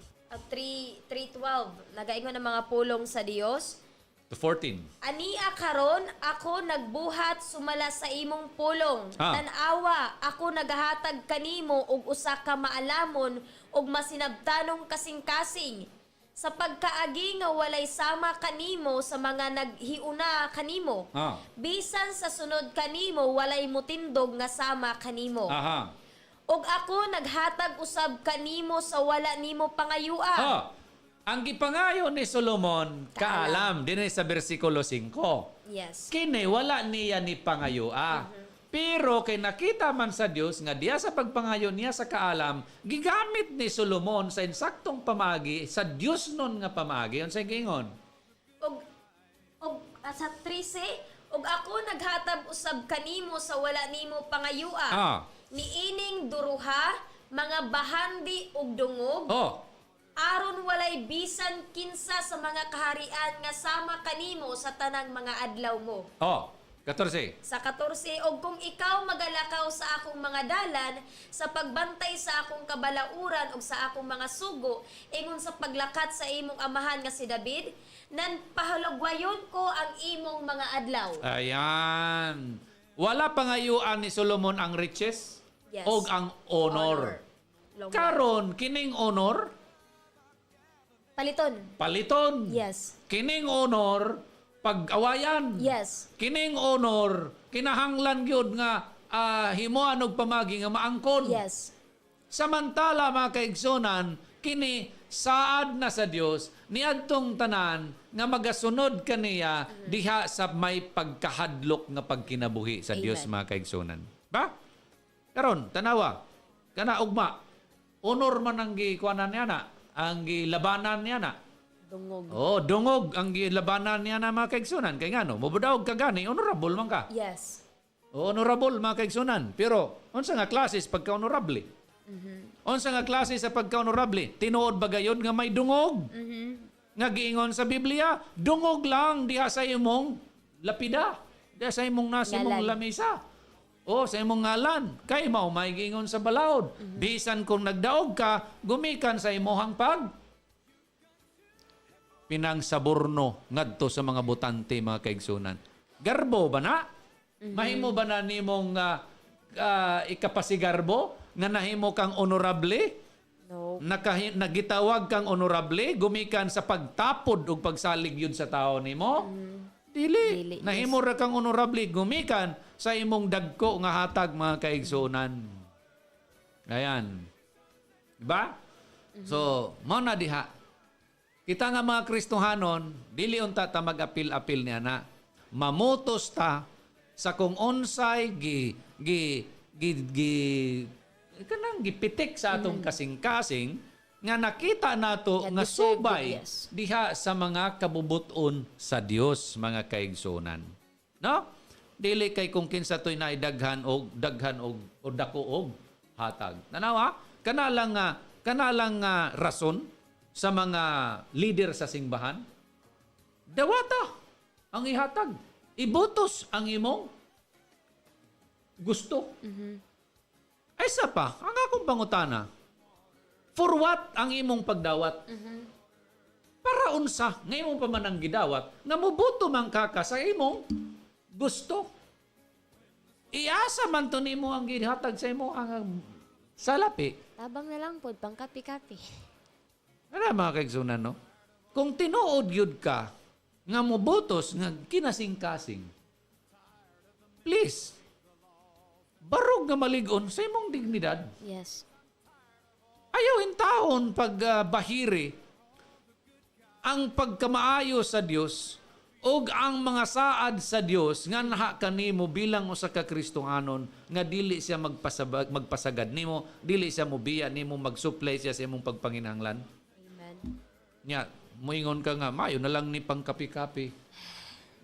3:12. Nagaingon ng mga pulong sa Dios. to 14. Ania karon ako nagbuhat sumala sa imong pulong. Tanawa ako nagahatag kanimo og usa ka maalamon og masinabtanong kasing-kasing. Sa pagkaagi nga walay sama kanimo sa mga naghiuna kanimo. Bisan sa sunod kanimo walay mutindog nga sama kanimo. Aha. Og ako naghatag usab kanimo sa wala nimo pangayua. Ang gipangayo ni Solomon, kaalam, din sa versikulo 5. Yes. Kini wala niya ni pangayua. Pero kay nakita man sa Dios nga diya sa pagpangayo niya sa kaalam, gigamit ni Solomon sa insaktong pamagi sa Dios nun nga pamagi. Unsay giingon? Og sa 13, og ako naghatag usab kanimo sa wala nimo pangayua. Niining duruha, mga bahandi ug dungog. Aron walay bisan kinsa sa mga kaharian nga sama kanimo sa tanang mga adlaw mo. 14. Sa 14, og kung ikaw magalakaw sa akong mga dalan, sa pagbantay sa akong kabalauran ug sa akong mga sugo, ingon sa paglakat sa imong amahan nga si David, nan pahalagwayon ko ang imong mga adlaw. Ayan. Wala pangayuan ni Solomon ang riches Yes. o ang honor. Karon kining honor, Paliton. Paliton. Yes. Kining honor, pag-awayan. Yes. Kining honor, kinahanglan gyud nga himuan og pamagi nga maangkon. Yes. Samantala mga kaigsunan, kini saad na sa Dios niadtong tanan nga magasunod kaniya diha sa may pagkahadlok nga pagkinabuhi sa Amen. Dios mga kaigsunan. Ba? Karon tanawa kana ugma. Honor man ang gikuanan niya na, ang gilabanan niya na. Dungog. Dungog ang gilabanan niya na mga kaigsunan. Kay ngano, mabudawag ka gani, honorable man ka. Yes. Honorable mga kaigsunan. Pero, unsa nga klase sa pagka-honorable? Unsa nga klase sa pagka-honorable? Tinuod ba gayod nga may dungog? Nga giingon sa Biblia, dungog lang diha sa imong lapida. Diha sa imong nasa imong lamisa. Sa imong ngalan. Kay mao may giingon sa balaod. Bisan kung nagdaog ka, gumikan sa imuhang pinangsaborno ngadto sa mga botante mga kaigsunan. Garbo ba na? Mahimo ba na nimong ikapasigarbo nga nahimo kang honorable? No. Nagitawag kang honorable gumikan sa pagtapod ug pagsalig yun sa tao nimo? Dili. Nahimo ra kang honorable gumikan sa imong dagko nga hatag mga kaigsunan. Ayan. Diba? So, mao na diha. Kita nga mga Kristohanon, dili unta ta mag-apil-apil niya na mamutos ta sa kung unsay kanang gipitik sa atong kasing-kasing nga nakita nato nga subay diha sa mga kabubuton sa Dios mga kaigsunan. No? Dili kay kung kinsa toy naidaghan og dako og hatag. Nanawa? Kanalang rason sa mga leader sa simbahan, dawata ang ihatag. Ibutos ang imong gusto. Ay sa pa, ang akong pangutana, for what ang imong pagdawat? Para unsa, nga imong pa man ang gidawat, nga mubuto man ka sa imong gusto. Iasa man to nimo ang gihatag sa imo ang salapi. Tabang na lang pod, pang kapi-kapi. Ano mga kaigsunan, no? Kung tinuod yun ka, nga mubutos, nga kinasing-kasing, please, barog nga maligon sa imong dignidad. Yes. Ayaw in taon pagbahiri ang pagkamaayo sa Dios o ang mga saad sa Dios nga naha kanimo bilang usa ka Kristohanon nga dili siya magpasagad nimo, dili siya mobiya nimo, magsupply siya sa imong pagpanginahanglan. Nya, moingon ka nga, mayo na lang ni pang kapi-kapi.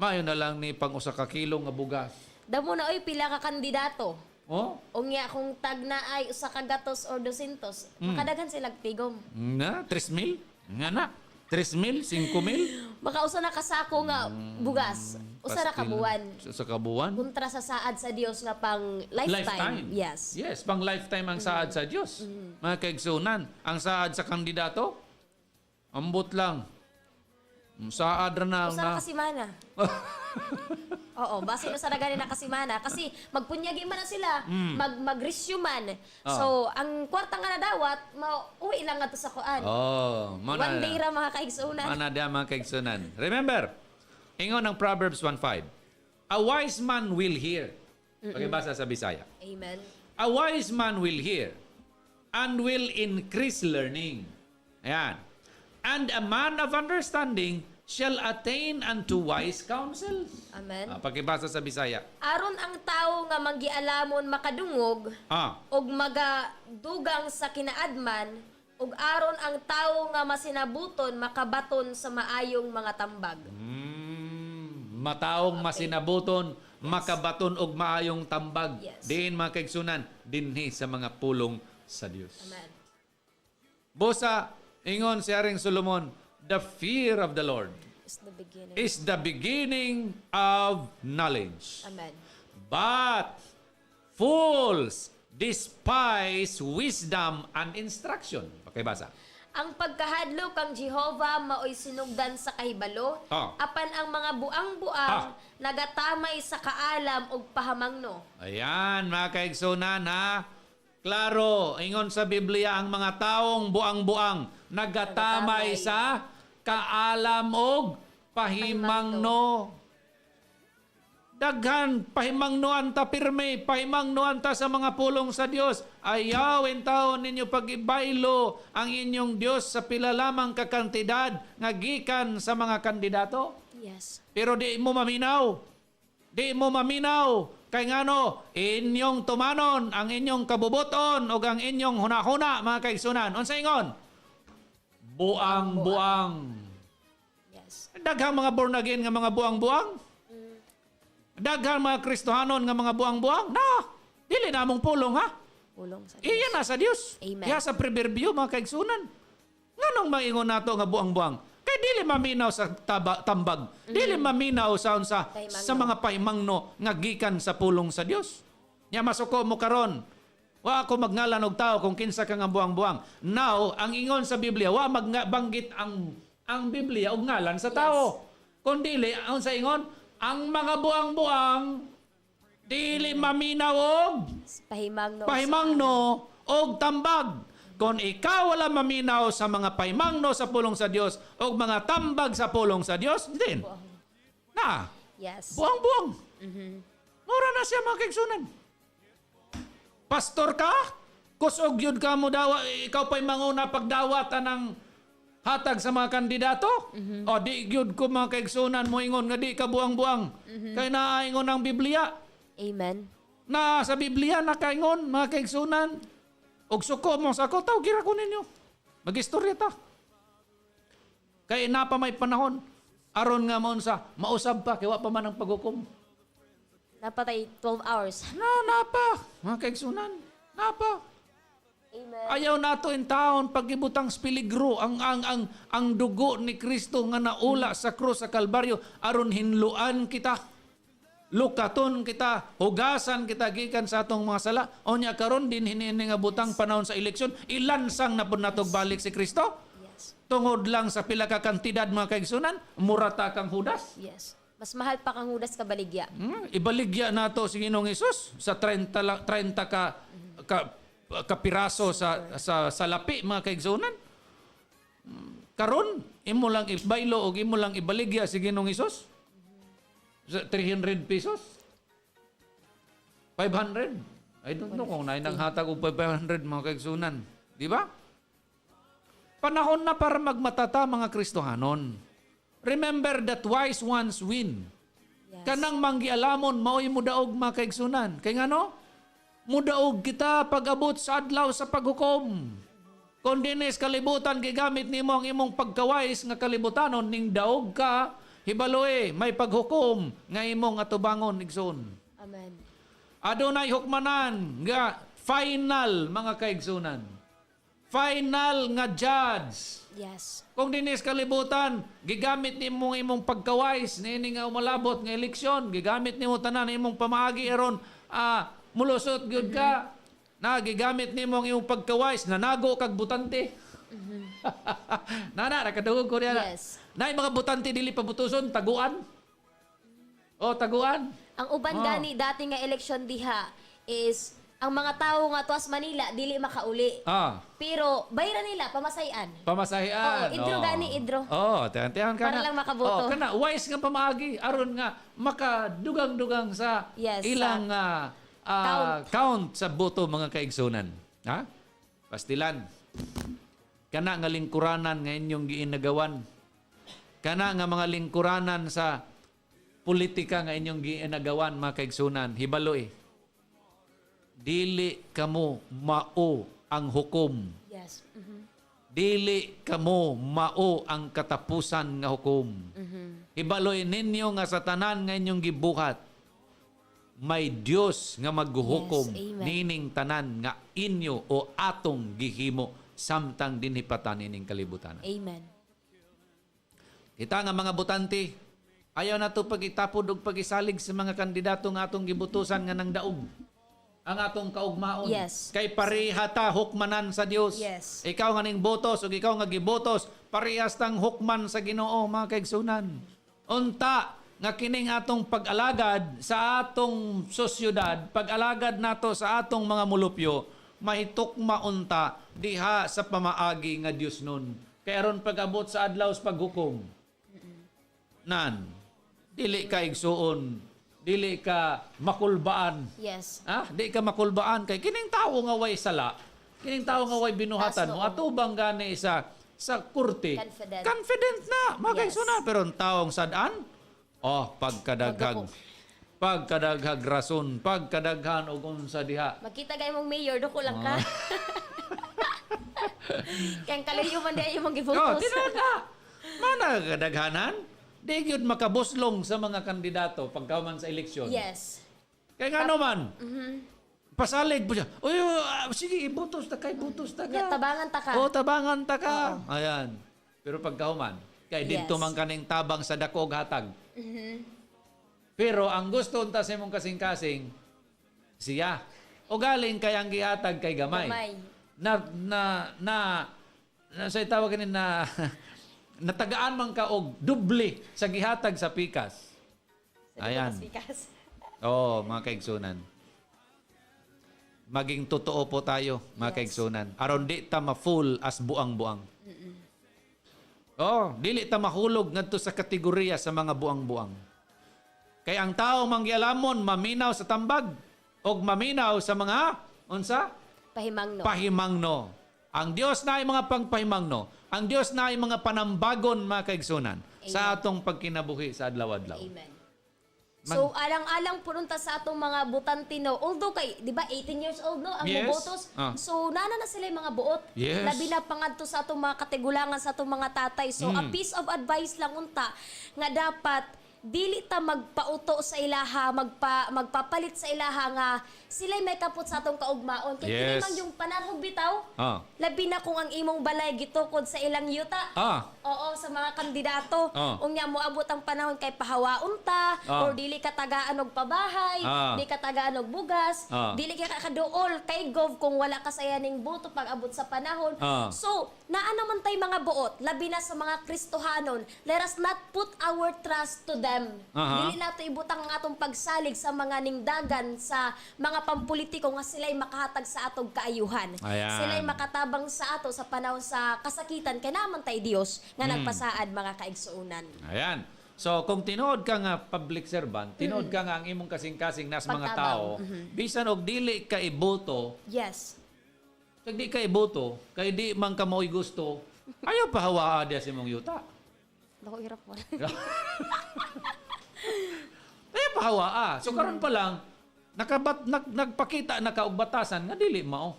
Mayo na lang ni pang usa ka kilo nga bugas. Damo na oy pila ka kandidato. Unya kung tag na ay usa ka gatos or 200, makadaghan sila tigom. Na 3,000 nga na. 3,000, 5,000? Makausa na kasako nga bugas. Usa ra ka buwan. Sa kabuwan? Kontra sa saad sa Dios nga pang lifetime. Yes. Yes, pang lifetime ang saad sa Diyos. Mga kaigsunan, ang saad sa kandidato, ambot lang. Saad na Usa ra ka simana. Oo, base no sa gani na kasimana kasi magpunyagi man na sila, mag-resume man. So, ang kwarta nga nadawat, mauwi lang nga to sa kuan. Oh, One day ra mga kaigsunan. Mana dia mga kaigsunan. Remember, ingon ng Proverbs 1:5. A wise man will hear. Pakibasa sa Bisaya. Amen. A wise man will hear and will increase learning. Ayan. And a man of understanding shall attain unto wise counsels. Amen. Pakibasa sa Bisaya. Aron ang tawo nga manggialamon makadungog og magadugang sa kinaadman ug aron ang tawo nga masinabuton makabaton sa maayong mga tambag. Mataong masinabuton, makabaton og maayong tambag. Yes. Diin mga kaigsunan, dinhi sa mga pulong sa Dios. Amen. Bosa, ingon si Haring Solomon, the fear of the Lord Is the beginning. is the beginning of knowledge. Amen. But fools despise wisdom and instruction. Pakibasa. Ang pagkahadlo kang Jehova maoy sinugdan sa kahibalo, apan ang mga buang-buang nagatamay sa kaalam ug pahamangno. Ayan, mga kaigsunan ha. Klaro, ingon sa Biblia ang mga taong buang-buang nagatamay sa kaalam og pahimangno. Daghan, pahimangnoan ta pirme, pahimangnoan ta sa mga pulong sa Dios. Ayawin taon ninyo pag-ibaylo ang inyong Dios sa pila lamang kakantidad nga gikan sa mga kandidato. Yes. Pero di mo maminaw. Di mo maminaw. Kay ngano, inyong tumanon, ang inyong kabubuton, o ang inyong hunahuna, mga kaigsunan. Unsa ingon? Buang-buang. Yes. Daghang mga born again nga mga buang-buang. Daghang mga Kristohanon nga mga buang-buang. Na, dili na mong pulong ha. Pulong sa Dios. Iyan na sa Dios. Amen. Iya sa preberbio, mga kaigsunan. Nganong maingon nato nga buang-buang? Kay dili maminaw sa tambag. Dili maminaw sa mga pahimangno nga gikan sa pulong sa Dios. Nya masuko mo karon. Wa ako magngalan og tao kung kinsa ka nga buang-buang. Now, ang ingon sa Biblia, wa magbanggit ang Biblia og ngalan sa tao. Kun dili ang sa ingon, ang mga buang-buang dili maminaw og pahimangno og tambag. Kung ikaw wala maminaw sa mga pahimangno sa pulong sa Dios o mga tambag sa pulong sa Dios, din. Na, Yes. buang-buang. Mura na siya mga kaigsunan. Pastor ka? Kusog yun ka mo dawa, ikaw pa'y manguna pagdawat ng hatag sa mga kandidato? O di yun ko mga kaigsunan mo ingon nga di ka buang-buang. Kaya naaingon ang Biblia. Amen. Na sa Biblia nakaingon mga kaigsunan. Og suko mo sa ako, tao, gira ko ninyo. Mag-istorya ta. Kaya na pa may panahon, aron nga mo sa mausab pa, kaya pa man ang paghukom. Napatay 12 hours. Na pa, mga kaigsunan. Na pa. Amen. Ayaw nato in taon pagibutang spiligro ang dugo ni Kristo nga naula sa krus sa Kalbaryo aron hinluan kita. Lukaton kita, hugasan kita gikan sa atong mga sala. Onya karon din hinini nga butang panahon sa eleksyon, ilansang na pud natog balik si Kristo. Yes. Tungod lang sa pila ka kantidad mga kaigsunan, murata kang Judas. Yes. Mas mahal pa kang Judas ka baligya. Ibaligya nato si Ginoong Hesus sa 30 ka piraso sa lapi mga kaigsunan. Karon imo lang ibaylo og imo lang ibaligya si Ginoong Hesus. 300 pesos? 500? I don't know kung nainang hatag og 500 mga kaigsunan. Di ba? Panahon na para magmatata mga Kristohanon. Remember that wise ones win. Yes. Kanang manggialamon mao'y mudaog mga kaigsunan. Kay ngano? Mudaog kita pag-abot sa adlaw sa paghukom. Kung dinis kalibutan gigamit nimo ang imong pagkawais nga kalibutanon ning daog ka, hibaloy may paghukom nga imong atubangon igsoon. Amen. Adunay hukmanan nga final mga kaigsunan. final nga judge. Yes. Kung dinis kalibutan, gigamit ni imong pagkawais, nini nga umalabot nga eleksyon, gigamit ni mo tanan imong pamaagi aron mulusot gyud ka. Na gigamit nimo ang imong pagkawais, nanago kag butante. Nakadungog ko niya. Yes. Na mga butante dili pabutuson, taguan. O, taguan. Ang uban gani dati nga eleksyon diha is ang mga tawo nga tuas Manila dili makauli. Pero bayra nila pamasayan. Pamasahian. Oo, idro gani, idro. Tiyan ka Para na. lang makaboto. Kana, wise nga pamaagi. Aron nga, makadugang-dugang sa Yes, ilang count sa boto mga kaigsunan. Ha? Pastilan. Kana nga lingkuranan nga inyong giinagawan. Kana nga mga lingkuranan sa politika nga inyong giinagawan mga kaigsunan. Hibaloy. Dili kamo mao ang hukom. Yes. Dili kamo mao ang katapusan nga hukom. Hibaloy ninyo nga sa tanan nga inyong gibuhat, may Dios nga maghuhukom Yes, amen. nining tanan nga inyo o atong gihimo samtang dinhipatan nining kalibutan. Amen. Kita nga mga butante, ayaw na to pagitapod og pagisalig sa mga kandidato nga atong gibutusan nga nang daog. Ang atong kaugmaon. Yes. Kay pareha ta hukmanan sa Dios. Yes. Ikaw nga ning botos ug ikaw nga gibotos, parehas tang hukman sa Ginoo mga kaigsunan. Unta nga kining atong pag-alagad sa atong sosyudad, pag-alagad nato sa atong mga mulupyo, mahitukma unta diha sa pamaagi nga Dios nun. Kay aron pag-abot sa adlaw sa paghukom. Nan, dili ka igsuon, dili ka makulbaan. Yes. Di ka makulbaan kay kining tawo nga way sala, kining tawo nga way binuhatan mo, atubang gani sa kurte. Confident. Confident na, Yes. na. Pero ang taong sadaan, pagkadaghag rason, pagkadaghan og unsa diha. Magkita gay mong mayor doko lang ka. Kaya kalayo man di imong gibutos. Tinaka. Mana kadaghanan? Di gyud makabuslong sa mga kandidato pagkaman sa eleksyon. Yes. Kaya nga naman, pasalig po siya. Uy, sige, butos ta kay, butos ta ka. Ya, tabangan ta ka. Tabangan ta ka. Ayan. Pero pagkahuman, kay dito Yes. man kaning tabang sa dako og hatag. Pero ang gusto unta sa imong kasing-kasing, siya. O galing kay ang gihatag kay gamay. Gamay. Sa tawag kanin na natagaan man ka og doble sa gihatag sa pikas. Ayan. Pikas. Mga kaigsunan. Maging totoo po tayo, mga kaigsunan. Aron di ta ma-full as buang-buang. Dili ta mahulog ngadto sa kategorya sa mga buang-buang. Kay ang tao manggialamon maminaw sa tambag og maminaw sa mga unsa? Pahimangno. Pahimangno. Ang Dios na ay mga pangpahimangno. Ang Dios na ay mga panambagon, mga kaigsunan, sa atong pagkinabuhi sa adlaw-adlaw. Amen. So, alang-alang pununta sa atong mga butante, no? Although kay, di ba, 18 years old, no? Ang Yes. bobotos. So, nana na sila yung mga buot. Yes. Labi na pangadto sa atong mga katigulangan sa atong mga tatay. So, a piece of advice lang unta, nga dapat, dili ta magpauto sa ilaha, magpapalit sa ilaha nga sila'y may kapot sa atong kaugmaon. Kaya Yes. kini man yung panarhog bitaw, labi na kung ang imong balay gitukod sa ilang yuta. Oo, sa mga kandidato. Unya mo abot ang panahon kay pahawaon ta, or dili ka tagaan og pabahay, di ka tagaan og bugas, dili ka kaduol kay gov kung wala ka sayaning boto pag abot sa panahon. So, naa naman tay mga buot, labi na sa mga Kristohanon, let us not put our trust to them. Dili nato ibutang ang atong pagsalig sa mga ningdagan, sa mga pampolitiko nga sila'y makahatag sa atong kaayuhan. Ayan. Sila'y makatabang sa ato sa panahon sa kasakitan kay naman tay Dios nga nagpasaad mga kaigsuunan. Ayan. So, kung tinuod ka nga public servant, tinuod ka nga ang imong kasing-kasing nas mga tao, bisan og dili ka iboto, Yes. kag di ka iboto, kay di man ka mo'y gusto, ayaw pahawaa diya sa imong yuta. Dako hirap mo. Ayaw pahawaa. So, karon pa lang, nagpakita na kaog batasan nga dili mao.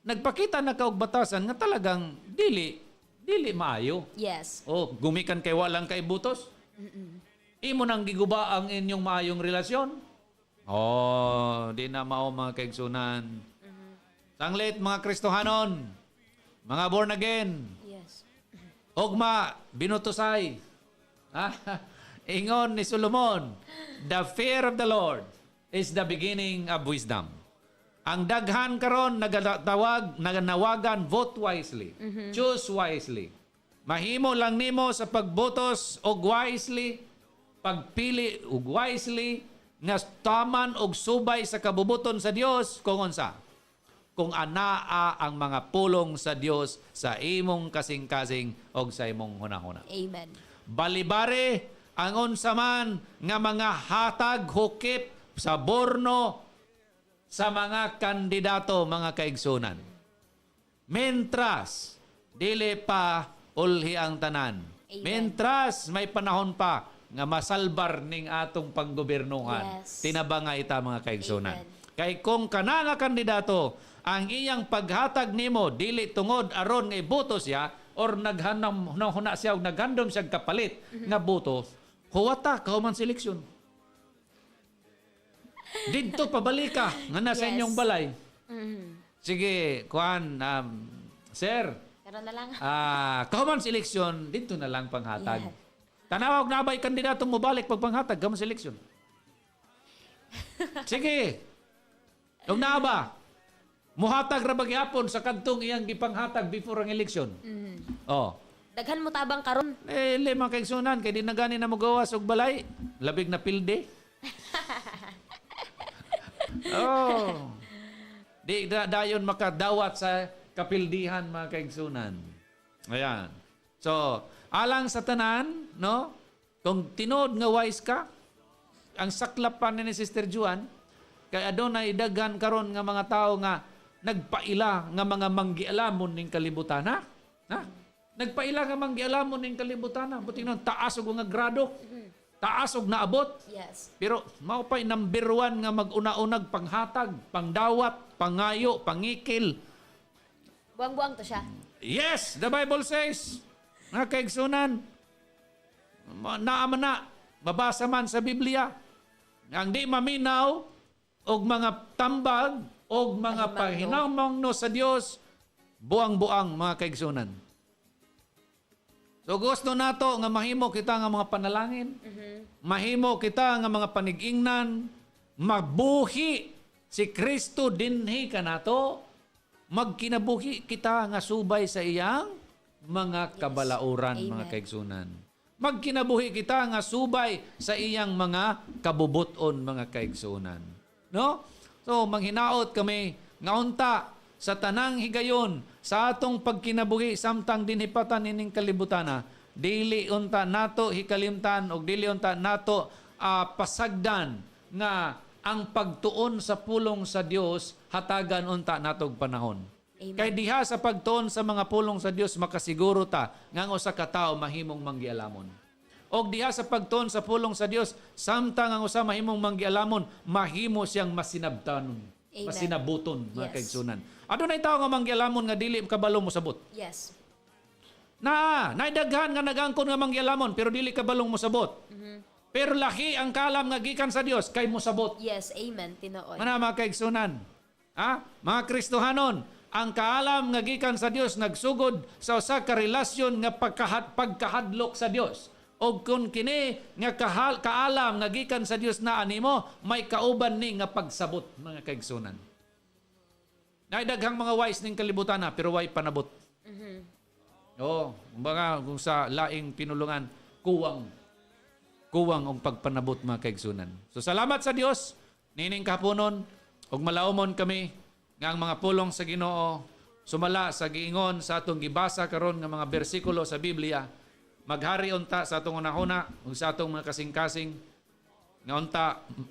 Nagpakita na kaog batasan nga talagang dili maayo. Yes. Gumikan kay walang kay butos. Imo nang giguba ang inyong maayong relasyon. Di na mao mga kaigsunan. Sanglit mga Kristohanon. mga born again, Yes. ugma binutusay. Ah, ingon ni Solomon, the fear of the Lord is the beginning of wisdom. Ang daghan karon naganawagan, vote wisely. Choose wisely. Mahimo lang nimo sa pagbotos og wisely, pagpili og wisely, nga taman og subay sa kabubuton sa Dios kung unsa. Kung anaa ang mga pulong sa Dios sa imong kasing-kasing og sa imong hunahuna. Amen. Balibare ang unsa man nga mga hatag hukip sa borno sa mga kandidato, mga kaigsunan. Mentras dili pa ulhi ang tanan. Amen. Mentras may panahon pa nga masalbar ning atong panggobernuhan. Yes. Tinabanga ita, mga kaigsunan. Amen. Kay kung kana nga kandidato ang iyang paghatag nimo dili tungod aron nga iboto siya or naghanam huna siya og naghandom siya kapalit nga boto, huwata kauman sa eleksyon. Dito pabalik ka nga nasa Yes. inyong balay. Mhm. Sige, kuan, sir, Karon na lang. kauman sa eleksyon, dito na lang panghatag. Yeah. Tanawag na ba'y kandidato mo balik pag panghatag, kauman sa eleksyon. Sige. Huwag na ba? Muhatag ra bagyapon sa kantong iyang gipanghatag before ang eleksyon. Oh. Daghan mo tabang karon. Lima kaigsunan, kay di na gani na mo gawas og balay. Labig na pilde. Oh. Di dayon makadawat sa kapildihan, mga kaigsunan. Ayan. So, alang sa tanan, no? Kung tinod nga wise ka, ang saklapan ni Sister Juan, kay adunay daghan karon nga mga tao nga nagpaila nga mga manggialamon ning kalibutan, ha? Ha? Nagpaila nga manggialamon ning kalibutan, ha? Buti nun, taas og nga grado, taas og naabot. Yes. Pero mao pa'y number 1 nga mag-una-unag panghatag, pangdawat, pangayo, pangikil. Buang-buang to siya. Yes, the Bible says, nga kaigsunan, naaman na, mabasa man sa Biblia, ang di maminaw, og mga tambag, og mga pahinamangno sa Dios, buang-buang, mga kaigsunan. So gusto nato nga mahimo kita nga mga panalangin, mahimo kita nga mga panigingnan, mabuhi si Kristo dinhi kanato, magkinabuhi kita nga subay sa iyang mga kabalauran, Amen. mga kaigsunan. Magkinabuhi kita nga subay sa iyang mga kabubuton, mga kaigsunan. No? So, manghinaot kami nga unta sa tanang higayon sa atong pagkinabuhi samtang dinhipatan ining kalibutana, dili unta nato hikalimtan og dili unta nato pasagdan nga ang pagtuon sa pulong sa Dios hatagan unta natog panahon. Amen. Kay diha sa pagtuon sa mga pulong sa Dios makasiguro ta nga ang usa ka tawo mahimong manggialamon. Og diha sa pagtuon sa pulong sa Dios samtang ang usa mahimong manggialamon, mahimo siyang masinabtanon, Amen. masinabuton, mga Yes. kaigsunan. Adunay tawo nga manggialamon nga dili kabalo mo sabot. Yes. Naidaghan nga nagangkon nga manggialamon pero dili kabalong mo sabot. Pero lahi ang kalam nga gikan sa Dios kay mo sabot. Yes. Amen. Tinooy. Mana, mga kaigsunan? Mga Kristohanon, ang kaalam nga gikan sa Dios nagsugod sa usa ka relasyon nga pagkahadlok sa Dios. O kung kini nga kaalam nga gikan sa Dios na animo, may kauban ni nga pagsabot, mga kaigsunan. Naidaghang mga wise ning kalibutan na pero way panabot. Oo, kumbaga kung sa laing pinulungan, kuwang ang pagpanabot, mga kaigsunan. So salamat sa Dios, nining kapunon, ug malaumon kami nga ang mga pulong sa Ginoo sumala sa giingon sa atong gibasa karon nga mga bersikulo sa Biblia, maghari unta sa atong unahuna ug sa atong mga kasing-kasing nga unta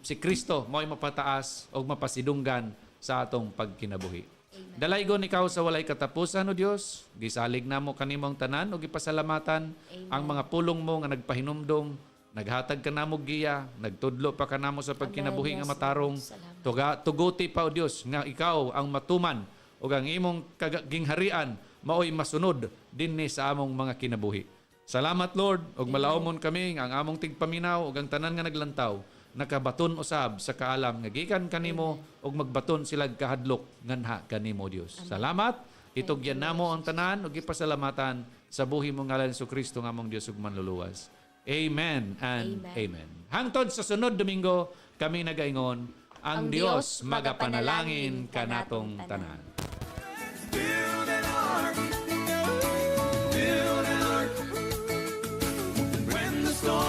si Kristo mo'y mapataas ug mapasidunggan sa atong pagkinabuhi. Dalaygon ikaw sa walay katapusan, o Dios. Gisalig namo kanimong tanan ug gipasalamatan ang mga pulong mo nga nagpahinumdom, naghatag ka namo giya, nagtudlo pa ka namo sa pagkinabuhi Amen, nga yes, matarong. Salamat. Tuguti pa, o Dios, nga ikaw ang matuman ug ang imong gingharian maoy masunod dinhi sa among mga kinabuhi. Salamat, Lord, ug malaumon kami nga ang among tigpaminaw ug ang tanan nga naglantaw nakabaton usab sa kaalam nga gikan kanimo ug magbaton sila kahadlok nganha kanimo, Dios. Salamat Itugyan namo ang tanan ug gipasalamatan sa buhi mong ngalan sa Kristo nga mong Dios ug manluluwas. Amen and amen. Hangtod sa sunod Domingo, kami nagaingon, ang Dios magapanalangin kanatong tanan. Build an ark. Build an ark. When the storm